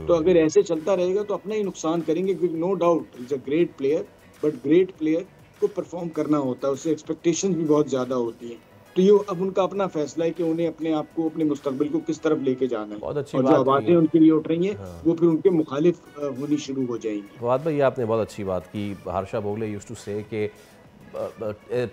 तो अगर ऐसे चलता रहेगा तो अपना ही नुकसान करेंगे, क्योंकि no doubt is a great player, but great player को परफॉर्म करना होता है, उससे एक्सपेक्टेशंस भी बहुत ज़्यादा होती हैं। तो ये अब उनका अपना फैसला है कि उन्हें अपने आप को, अपने मुस्तकबिल को किस तरफ लेके जाना है। बहुत अच्छी और जो आवाज़ें उनके लिए उठ रही हैं वो फिर उनके मुखालिफ होनी शुरू हो जाएंगी। फवाद भाई, आपने बहुत अच्छी बात की। Harsha Bhogle used to say कि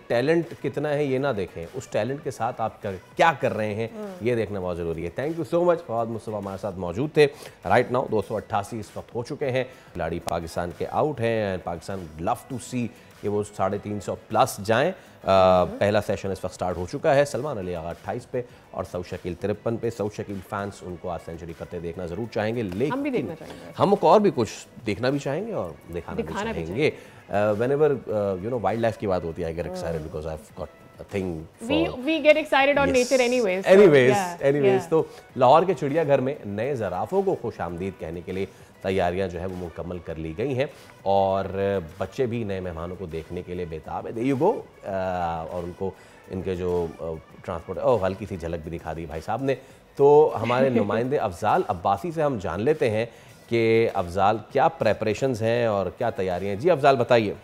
टैलेंट कितना है ये ना देखें, उस टैलेंट के साथ आप क्या कर रहे हैं ये देखना बहुत ज़रूरी है। Thank you so much. Fawad Mustafa हमारे साथ मौजूद थे। राइट नाउ 288 इस वक्त हो चुके हैं। खिलाड़ी पाकिस्तान के आउट हैं। पाकिस्तान लव टू सी कि वो 350 प्लस जाएं। पहला सेशन इस वक्त स्टार्ट हो चुका है। सलमान अली आगा 28 पे और सऊद शकील 53 पे। सऊद शकील फैंस उनको आज सेंचुरी करते देखना ज़रूर चाहेंगे, लेकिन हम भी देखना चाहेंगे, हम और भी कुछ देखना भी चाहेंगे और दिखाना भी चाहेंगे। whenever वाइल्ड लाइफ की बात होती है, I get excited because I've got a thing for... We get excited on nature anyways. Anyways, तो लाहौर के चिड़ियाघर में नए ज़राफ़ों को खुशामदीद कहने के लिए तैयारियां जो है वो मुकम्मल कर ली गई हैं और बच्चे भी नए मेहमानों को देखने के लिए बेताब है। There you go। और उनको इनके जो ट्रांसपोर्ट हल्की सी झलक भी दिखा दी भाई साहब ने। तो हमारे नुमाइंदे अफजाल अब्बासी से हम जान लेते हैं कि अफजाल क्या प्रेपरेशंस हैं और क्या तैयारियां हैं। जी अफजाल बताइए।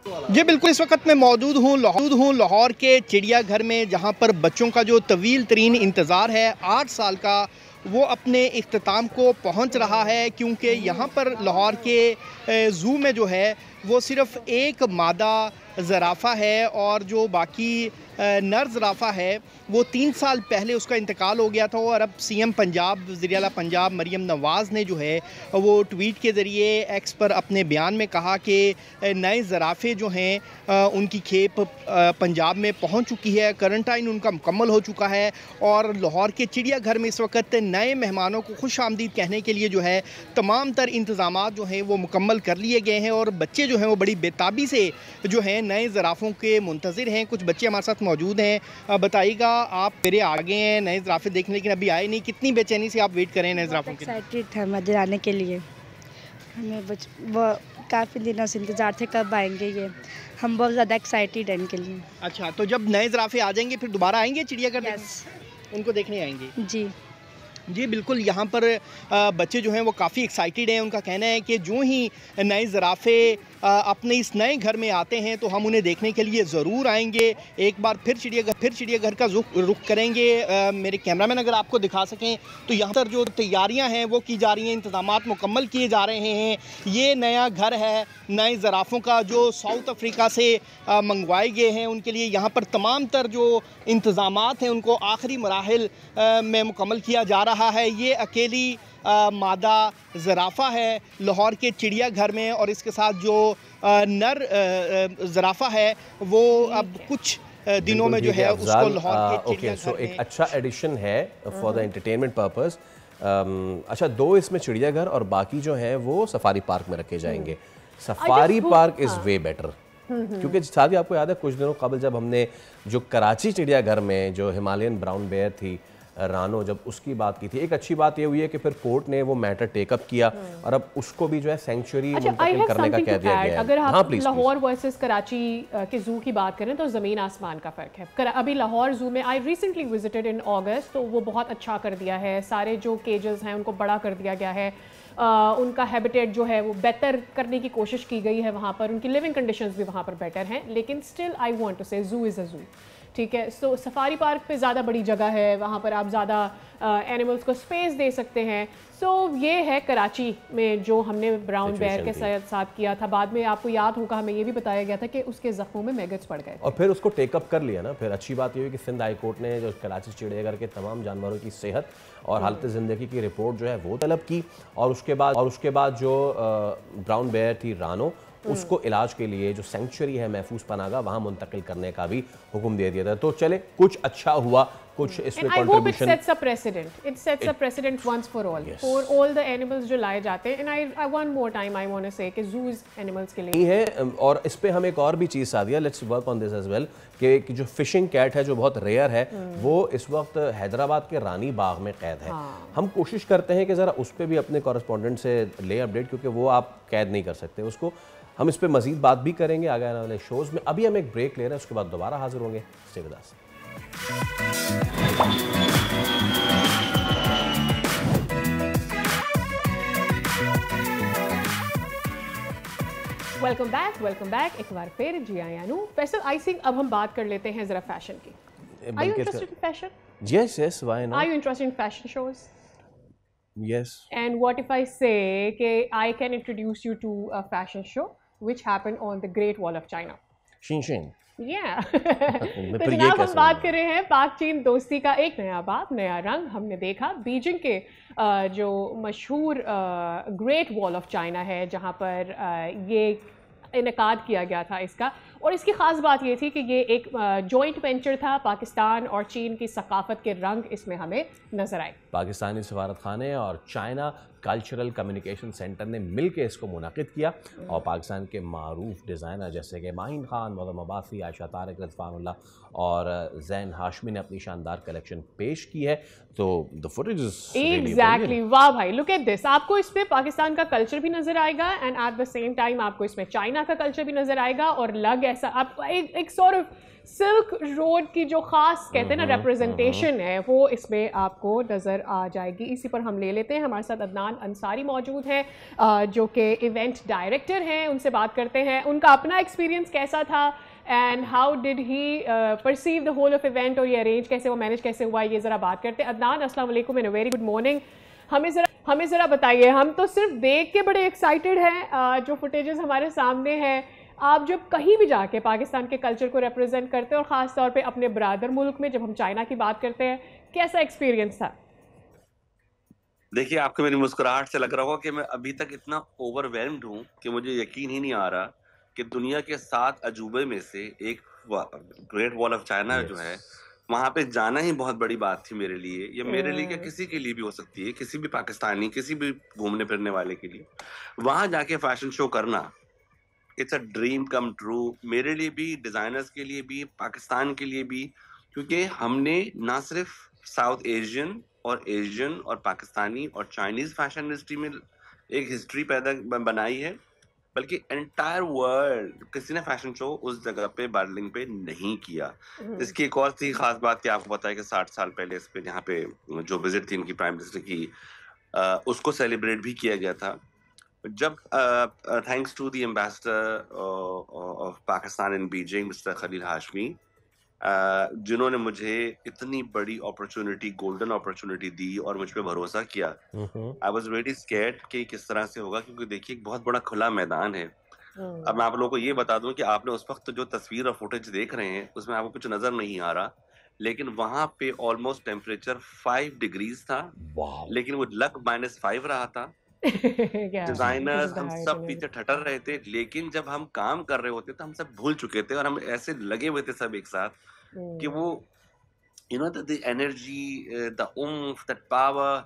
जी बिल्कुल, इस वक्त मैं मौजूद हूँ लाहौर के चिड़ियाघर में, जहाँ पर बच्चों का जो तवील तरीन इंतज़ार है 8 साल का, वो अपने इख्तिताम को पहुँच रहा है। क्योंकि यहाँ पर लाहौर के ज़ू में जो है वो सिर्फ़ एक मादा ज़राफ़ा है और जो बाकी नर ज़राफ़ा है वो 3 साल पहले उसका इंतकाल हो गया था। और अब सीएम पंजाब, वज़ीर आला पंजाब मरियम नवाज़ ने जो है वो ट्वीट के ज़रिए एक्स पर अपने बयान में कहा कि नए ज़राफ़े जो हैं उनकी खेप पंजाब में पहुंच चुकी है, क्वारंटाइन उनका मुकम्मल हो चुका है और लाहौर के चिड़ियाघर में इस वक्त नए मेहमानों को खुश आमदीद कहने के लिए जो है तमाम तर इंतज़ामात जो हैं वो मुकम्मल कर लिए गए हैं। और बच्चे जो हैं वो बड़ी बेताबी से जो हैं नए ज़राफ़ों के मुंतज़िर हैं। कुछ बच्चे हमारे साथ मौजूद हैं। बताइएगा, आप मेरे आगे हैं नए ज़राफ़े देखने, लेकिन अभी आए नहीं, कितनी बेचैनी से आप वेट करें नए ज़राफ़ों के? एक्साइटेड थे मज़े आने के लिए। हमें वो काफ़ी दिनों से इंतज़ार थे कब आएंगे ये, हम बहुत ज़्यादा एक्साइटेड हैं इनके लिए। अच्छा, तो जब नए ज़राफ़े आ जाएंगे फिर दोबारा आएंगे चिड़ियाघर? उनको देखने आएंगे? जी बिल्कुल, यहाँ पर बच्चे जो हैं वो काफ़ी एक्साइटेड हैं। उनका कहना है कि जो ही नए ज़राफ़े अपने इस नए घर में आते हैं तो हम उन्हें देखने के लिए ज़रूर आएंगे। एक बार फिर चिड़ियाघर का रुख करेंगे। मेरे कैमरामैन अगर आपको दिखा सकें तो यहाँ पर जो तैयारियाँ हैं वो की जा रही हैं, इंतज़ामात मुकम्मल किए जा रहे हैं। ये नया घर है नए ज़राफ़ों का जो साउथ अफ्रीका से मंगवाए गए हैं। उनके लिए यहाँ पर तमाम तर जो इंतज़ामात हैं उनको आखिरी मराहिल में मुकम्मल किया जा रहा है। ये अकेली मादा ज़राफ़ा है लाहौर के चिड़ियाघर में और इसके साथ जो नर ज़राफ़ा है वो अब कुछ दिनों में जो है उसको लाहौर के चिड़ियाघर एक अच्छा एडिशन है फॉर द एंटरटेनमेंट पर्पस। अच्छा, 2 इसमें चिड़ियाघर और बाकी जो है वो सफारी पार्क में रखे जाएंगे। Safari park is way better, क्योंकि साथ ही आपको याद है कुछ दिनों कबल जब हमने जो कराची चिड़ियाघर में जो हिमालयन ब्राउन बेयर थी रानो, जब उसकी बात की थी, एक अच्छी बात ये हुई है कि फिर कोर्ट ने वो मैटर टेकअप किया और अब उसको भी जो है सेंचुरी मुंतकिल करने का कह दिया गया है। अगर आप लाहौर वर्सेस कराची के जू की बात करें तो ज़मीन आसमान का फ़र्क है। अभी लाहौर जू में आई रिसेंटली विजिटेड इन अगस्त, तो वो बहुत अच्छा कर दिया है। सारे जो केजेस हैं उनको बड़ा कर दिया गया है। उनका हैबिटेट जो है वो बेहतर करने की कोशिश की गई है वहाँ पर। उनकी लिविंग कंडीशंस भी वहाँ पर बेटर हैं। लेकिन स्टिल आई वांट टू से ज़ू इज़ अ ज़ू। ठीक है। सो सफारी पार्क पे ज़्यादा बड़ी जगह है, वहाँ पर आप ज़्यादा एनिमल्स को स्पेस दे सकते हैं। सो ये है कराची में जो हमने ब्राउन बेयर के साथ किया था। बाद में आपको याद होगा हमें ये भी बताया गया था कि उसके जख्मों में मैगट्स पड़ गए और फिर उसको टेकअप कर लिया ना। फिर अच्छी बात ये हुई कि सिंध हाई कोर्ट ने जो कराची चिड़ियाघर के तमाम जानवरों की सेहत और हालत ज़िंदगी की रिपोर्ट जो है वो तलब की, और उसके बाद जो ब्राउन बेयर थी रानो, उसको इलाज के लिए जो सेंचुरी है महफूज पनागा वहां मुंतकिल करने का भी हुक्म दे दिया था। तो चले, कुछ अच्छा हुआ, कुछ इसमें contribution. It sets a president once for all the animals जो लाए जाते हैं। And I one more time I want to say कि ज़ूज़ एनिमल्स के लिए है। और इस पे हम एक और भी चीज़ Sadia, let's work on this as well, कि जो फिशिंग कैट है जो बहुत रेयर है, वो इस वक्त हैदराबाद के रानी बाग में कैद है। हम कोशिश करते हैं कि ज़रा उस पर भी अपने कॉरेस्पॉन्डेंट से ले अपडेट, क्योंकि वो आप कैद नहीं कर सकते उसको। हम इस पे मजीद बात भी करेंगे आगे आने वाले शोज़ में। अभी हम एक ब्रेक ले रहे हैं, उसके बाद दोबारा हाजिर होंगे। Stay with us. Welcome back एक बार फिर। जी आयानू फैसल, आई थिंक अब हम बात कर लेते हैं जरा फैशन की। Are you interested in fashion? Yes, why not? Are you interested in fashion shows? Yes. And what if I say that I can introduce you to a fashion show which happened on the Great Wall of China? Xinjiang. Yeah. तो जनाब हम बात कर रहे हैं पाक चीन दोस्ती का एक नया बाब, नया रंग हमने देखा। बीजिंग के जो मशहूर ग्रेट वॉल ऑफ चाइना है, जहाँ पर ये इनकाद किया गया था इसका, और इसकी ख़ास बात ये थी कि ये एक जॉइंट वेंचर था। पाकिस्तान और चीन की सकाफत के रंग इसमें हमें नजर आए। पाकिस्तानी सफारत खाने और चाइना कल्चरल कम्युनिकेशन सेंटर ने मिलकर इसको मुनाकिद किया, और पाकिस्तान के मारूफ डिज़ाइनर जैसे कि माहिन खान, मौलम अब्बासी, आयशा तारिक, रज़वानुल्लाह और ज़ैन हाशमी ने अपनी शानदार कलेक्शन पेश की है। तो द फुटेज एग्जैक्टली, वाह भाई, लुक एट दिस। आपको इसमें पाकिस्तान का कल्चर भी नजर आएगा and at the same time आपको इसमें चाइना का कल्चर भी नजर आएगा, और लग ऐसा आप एक सॉर्ट ऑफ सिल्क रोड की जो खास कहते हैं ना रिप्रेजेंटेशन है, वो इसमें आपको नज़र आ जाएगी। इसी पर हम ले लेते हैं, हमारे साथ अदनान अंसारी मौजूद हैं जो कि इवेंट डायरेक्टर हैं। उनसे बात करते हैं उनका अपना एक्सपीरियंस कैसा था and how did he perceive the whole of event, और ये अरेंज कैसे, वो मैनेज कैसे हुआ, ये ज़रा बात करते हैं। अदनान, अस्सलाम वालेकुम एंड वेरी गुड मॉर्निंग। हमें ज़रा बताइए, हम तो सिर्फ देख के बड़े एक्साइटेड हैं जो फुटेजेस हमारे सामने हैं। आप जब कहीं भी जाके पाकिस्तान के कल्चर को रिप्रेजेंट करते हैं, और ख़ास तौर पे अपने ब्रादर मुल्क में जब हम चाइना की बात करते हैं, कैसा एक्सपीरियंस था? देखिए, आपको मेरी मुस्कुराहट से लग रहा होगा कि मैं अभी तक इतना ओवरवेल्म्ड हूँ कि मुझे यकीन ही नहीं आ रहा कि दुनिया के 7 अजूबे में से एक ग्रेट वॉल ऑफ चाइना जो है, वहां पे जाना ही बहुत बड़ी बात थी मेरे लिए। ये मेरे लिए क्या, किसी के लिए भी हो सकती है, किसी भी पाकिस्तानी, किसी भी घूमने फिरने वाले के लिए वहां जाके फैशन शो करना, it's a dream come true. मेरे लिए भी, डिजाइनर्स के लिए भी, पाकिस्तान के लिए भी, क्योंकि हमने ना सिर्फ साउथ एशियन और पाकिस्तानी और चाइनीज फैशन इंडस्ट्री में एक हिस्ट्री बनाई है, बल्कि एंटायर वर्ल्ड किसी ने फैशन शो उस जगह पे बार्लिंग पे नहीं किया। इसकी एक और थी खास बात कि आपको पता है कि 60 साल पहले इस पे यहाँ पे जो विजिट थी इनकी प्राइम मिनिस्टर की, उसको सेलिब्रेट भी किया गया था। जब thanks to the ambassador of Pakistan in Beijing mister Khalil Hashmi, जिन्होंने मुझे इतनी बड़ी अपॉर्चुनिटी, गोल्डन अपॉर्चुनिटी दी और मुझ पे भरोसा किया, आई वाज वेरी स्कैर्ड कि किस तरह से होगा, क्योंकि देखिए एक बहुत बड़ा खुला मैदान है। अब मैं आप लोगों को ये बता दूं कि आपने उस वक्त जो तस्वीर और फुटेज देख रहे हैं उसमें आपको कुछ नजर नहीं आ रहा, लेकिन वहां पे ऑलमोस्ट टेम्परेचर 5 डिग्रीज था, लेकिन वो लग -5 रहा था। डिजाइनर्स हम सब पीछे ठटर रहे थे, लेकिन जब हम काम कर रहे होते तो हम सब भूल चुके थे और हम ऐसे लगे हुए थे सब एक साथ कि वो you know the energy, the oomph, that power,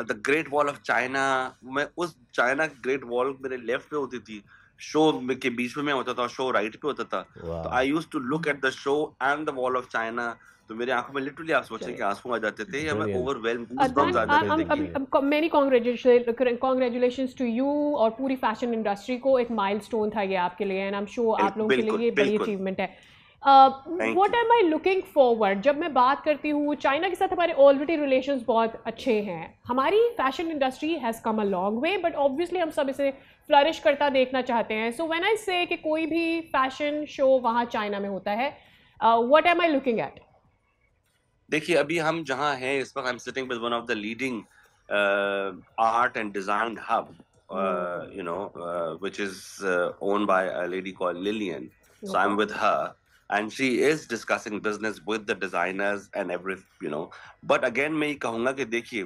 the Great Wall of China। मैं उस चाइना ग्रेट वॉल मेरे लेफ्ट पे होती थी, शो के बीच में मैं होता था, शो राइट पे होता था, तो I used to look at the show and the wall of China. तो मेरे आंखों में लिटरली आप सोचें कि आंसू आ जाते थे या मैं ओवरवेल्म्ड गूज़बम्स आ जाते थे। मेनी कांग्रेचुलेशंस टू यू और पूरी फैशन इंडस्ट्री को। एक माइलस्टोन था ये आपके लिए एंड आई एम श्योर आप लोगों के लिए ये बड़ी अचीवमेंट है। What am I looking forward? जब मैं बात करती हूँ चाइना के साथ, हमारे ऑलरेडी रिलेशंस बहुत अच्छे हैं, हमारी fashion industry has come a long way, but obviously हम सब इसे फ्लरिश करता देखना चाहते हैं। सो व्हेन आई से कि कोई भी फैशन शो वहाँ चाइना में होता है, What am I looking at? देखिए अभी हम जहाँ हैं इस वक्त, I am sitting with one of the leading art and design hub, you know, which is owned by a lady called Lillian. So I'm with her, and she is discussing business with the designers and everything, you know. But again मैं ये कहूँगा कि देखिए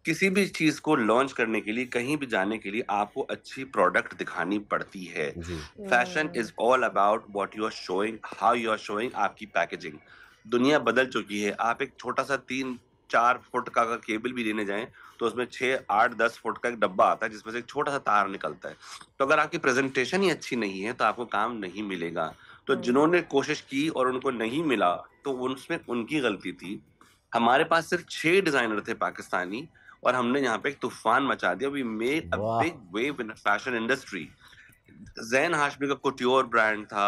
किसी भी चीज को launch करने के लिए, कहीं भी जाने के लिए आपको अच्छी प्रोडक्ट दिखानी पड़ती है। Fashion is all about what you are showing, how you are showing, आपकी पैकेजिंग। दुनिया बदल चुकी है। आप एक छोटा सा 3-4 फुट का अगर केबल भी लेने जाएं तो उसमें 6-8-10 फुट का एक डब्बा आता है जिसमें से एक छोटा सा तार निकलता है। तो अगर आपकी प्रेजेंटेशन ही अच्छी नहीं है तो आपको काम नहीं मिलेगा। तो जिन्होंने कोशिश की और उनको नहीं मिला तो उसमें उनकी गलती थी। हमारे पास सिर्फ 6 डिजाइनर थे पाकिस्तानी और हमने यहाँ पे एक तूफान मचा दिया। We made a big wave in fashion industry. Zain Hashmi का कुट्योर ब्रांड था,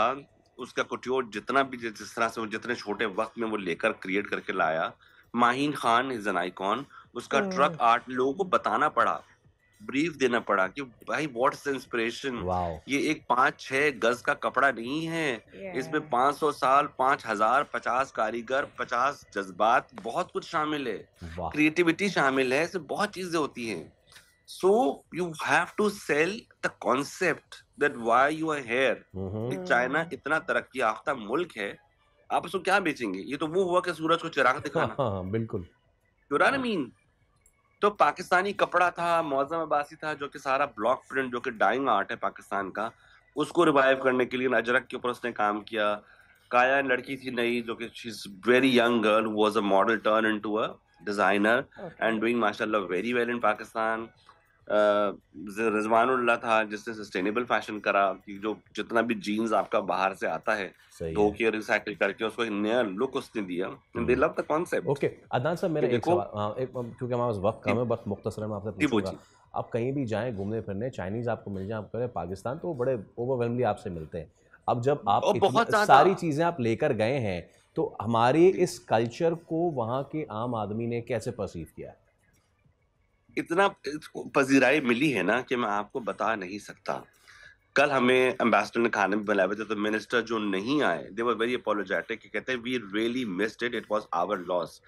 उसका कुट्योर जितना भी जिस तरह से वो जितने छोटे वक्त में वो लेकर क्रिएट करके लाया। Maheen Khan is an icon. उसका ट्रक आर्ट लोगों को बताना पड़ा, ब्रीफ देना पड़ा कि भाई व्हाट्स इंस्पिरेशन, ये एक 5-6 गज का कपड़ा नहीं है, इसमें 500 साल, 5000, 50 कारीगर, 50 जज्बात, बहुत कुछ शामिल है, क्रिएटिविटी शामिल है, इसमें बहुत चीजें होती हैं। So you have to sell the concept that why you are here. China इतना तरक्की याफ्ता मुल्क है, आप उसको क्या बेचेंगे? ये तो वो हुआ कि सूरज को चिराग दिखाना। बिल्कुल। You know what I mean? तो पाकिस्तानी कपड़ा था, मौज़म अब्बासी था, जो कि सारा ब्लॉक प्रिंट, जो कि डाइंग आर्ट है पाकिस्तान का, उसको रिवाइव करने के लिए अजरक के ऊपर उसने काम किया। काया लड़की थी नई, जो कि she is very young girl who was a model turn into a designer and doing माशाल्लाह वेरी वेल इन पाकिस्तान। रिजवानुल्लाह था जिसने सस्टेनेबल फैशन करा कि जो जितना भी जीन्स आपका बाहर से आता है धो के रिसाइकिल करके उसको एक नया लुक उसने दिया। दे love the concept. Okay Adnan साहब, मेरा एक सवाल, क्योंकि हमारे पास वक्त कम है, बस मुख्तसर में आपसे पूछूंगा। आप कहीं भी जाएं घूमने फिरने, चाइनीज आपको मिल जाए, आप करें पाकिस्तान, तो बड़े ओवरवेलमली आपसे मिलते हैं। अब जब आप सारी चीजें आप लेकर गए हैं तो हमारे इस कल्चर को वहाँ के आम आदमी ने कैसे परसीव किया? इतना पजीराई मिली है ना कि मैं आपको बता नहीं सकता। कल हमें एम्बेसडर ने खाने में बुलाए थे तो मिनिस्टर जो नहीं आए, दे वर वेरी अपोलोजेटिक, कहते हैं we really missed it, it was our loss.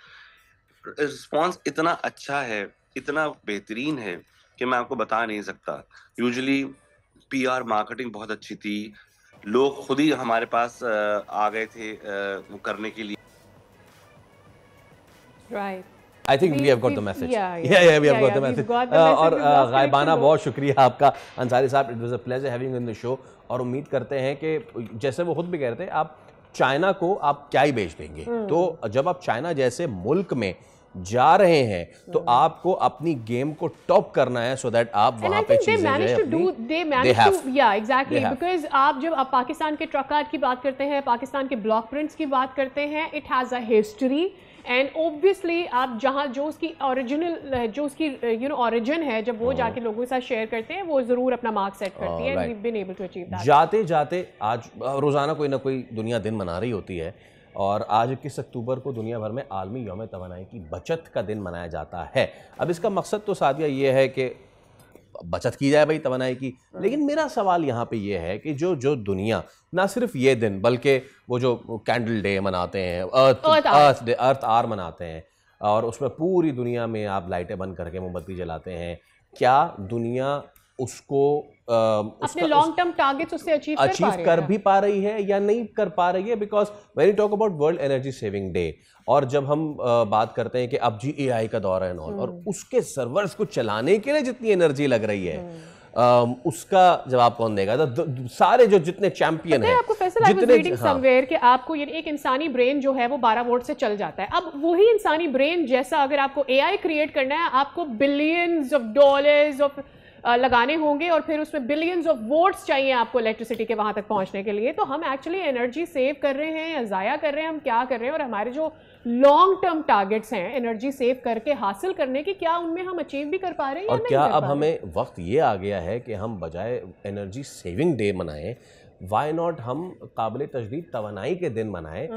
Response इतना अच्छा है, इतना बेहतरीन है कि मैं आपको बता नहीं सकता। यूजुअली पीआर मार्केटिंग बहुत अच्छी थी, लोग खुद ही हमारे पास आ गए थे वो करने के लिए। Right, I think we have got the message. We have got the message. और गायबाना बहुत शुक्रिया आपका अंसारी साहब, it was a pleasure having in the show. और उम्मीद करते हैं कि जैसे वो खुद भी कह रहे थे, आप चाइना को आप क्या ही बेच देंगे। तो जब आप चाइना जैसे मुल्क में जा रहे हैं तो आपको अपनी गेम को टॉप करना है, सो दैट आप वहां पे चीजें बिकॉज आप जब आप पाकिस्तान के ट्रक आर्ट की बात करते हैं, पाकिस्तान के ब्लॉक प्रिंट्स की बात करते हैं, it has a history and obviously आप जहाँ जो उसकी ओरिजिनल जो उसकी ओरिजिन है, जब वो जाके लोगों के साथ शेयर करते हैं, वो जरूर अपना मार्क सेट करती है। We've been able to achieve that. जाते जाते आज रोजाना कोई ना कोई दुनिया दिन मना रही होती है और आज 21 अक्टूबर को दुनिया भर में आलमी यौम तवानाई की बचत का दिन मनाया जाता है। अब इसका मकसद तो सादिया ये है कि बचत की जाए भाई तवानाई की, लेकिन मेरा सवाल यहाँ पे ये है कि जो दुनिया ना सिर्फ ये दिन बल्कि वो जो कैंडल डे मनाते हैं, अर्थ आर मनाते हैं और उसमें पूरी दुनिया में आप लाइटें बंद करके मोमबत्ती जलाते हैं, क्या दुनिया उसको अपने लॉन्ग टर्म टारगेट्स उससे अचीव कर भी पा रही है या नहीं कर पा रही है? Because when you talk about world energy saving day और जब हम बात करते हैं कि अब जी AI का दौर है और उसके सर्वर्स को चलाने के लिए जितनी एनर्जी लग रही है उसका जवाब कौन देगा? तो सारे जो जितने चैंपियन हैं, आपको Faisal I was reading somewhere कि आपको ये एक इंसानी ब्रेन जो है वो 12 वोल्ट से चल जाता है। अब वही इंसानी ब्रेन जैसा अगर आपको AI क्रिएट करना है, आपको बिलियंस ऑफ डॉलर्स ऑफ लगाने होंगे और फिर उसमें बिलियंस ऑफ वोट्स चाहिए आपको इलेक्ट्रिसिटी के वहां तक पहुंचने के लिए। तो हम एक्चुअली एनर्जी सेव कर रहे हैं या ज़ाया कर रहे हैं, हम क्या कर रहे हैं? और हमारे जो लॉन्ग टर्म टारगेट्स हैं एनर्जी सेव करके हासिल करने की, क्या उनमें हम अचीव भी कर पा रहे हैं? और क्या अब हमें वक्त ये आ गया है कि हम बजाय एनर्जी सेविंग डे मनाएं, वाई नॉट हम काबिल तजदीद तवानाई के दिन मनाएं?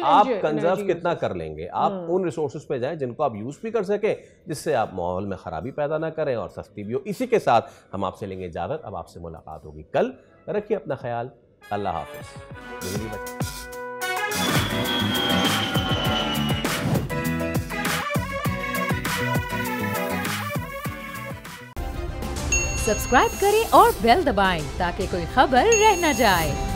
आप कंजर्व कितना कर लेंगे? आप उन रिसोर्सेज पे जाएं जिनको आप यूज भी कर सके, जिससे आप माहौल में खराबी पैदा ना करें और सस्ती भी हो। इसी के साथ हम आपसे लेंगे इजाजत। अब आपसे मुलाकात होगी कल। रखिए अपना ख्याल। अल्लाह हाफिज। सब्सक्राइब करें और बेल दबाएं ताकि कोई खबर रह न जाए।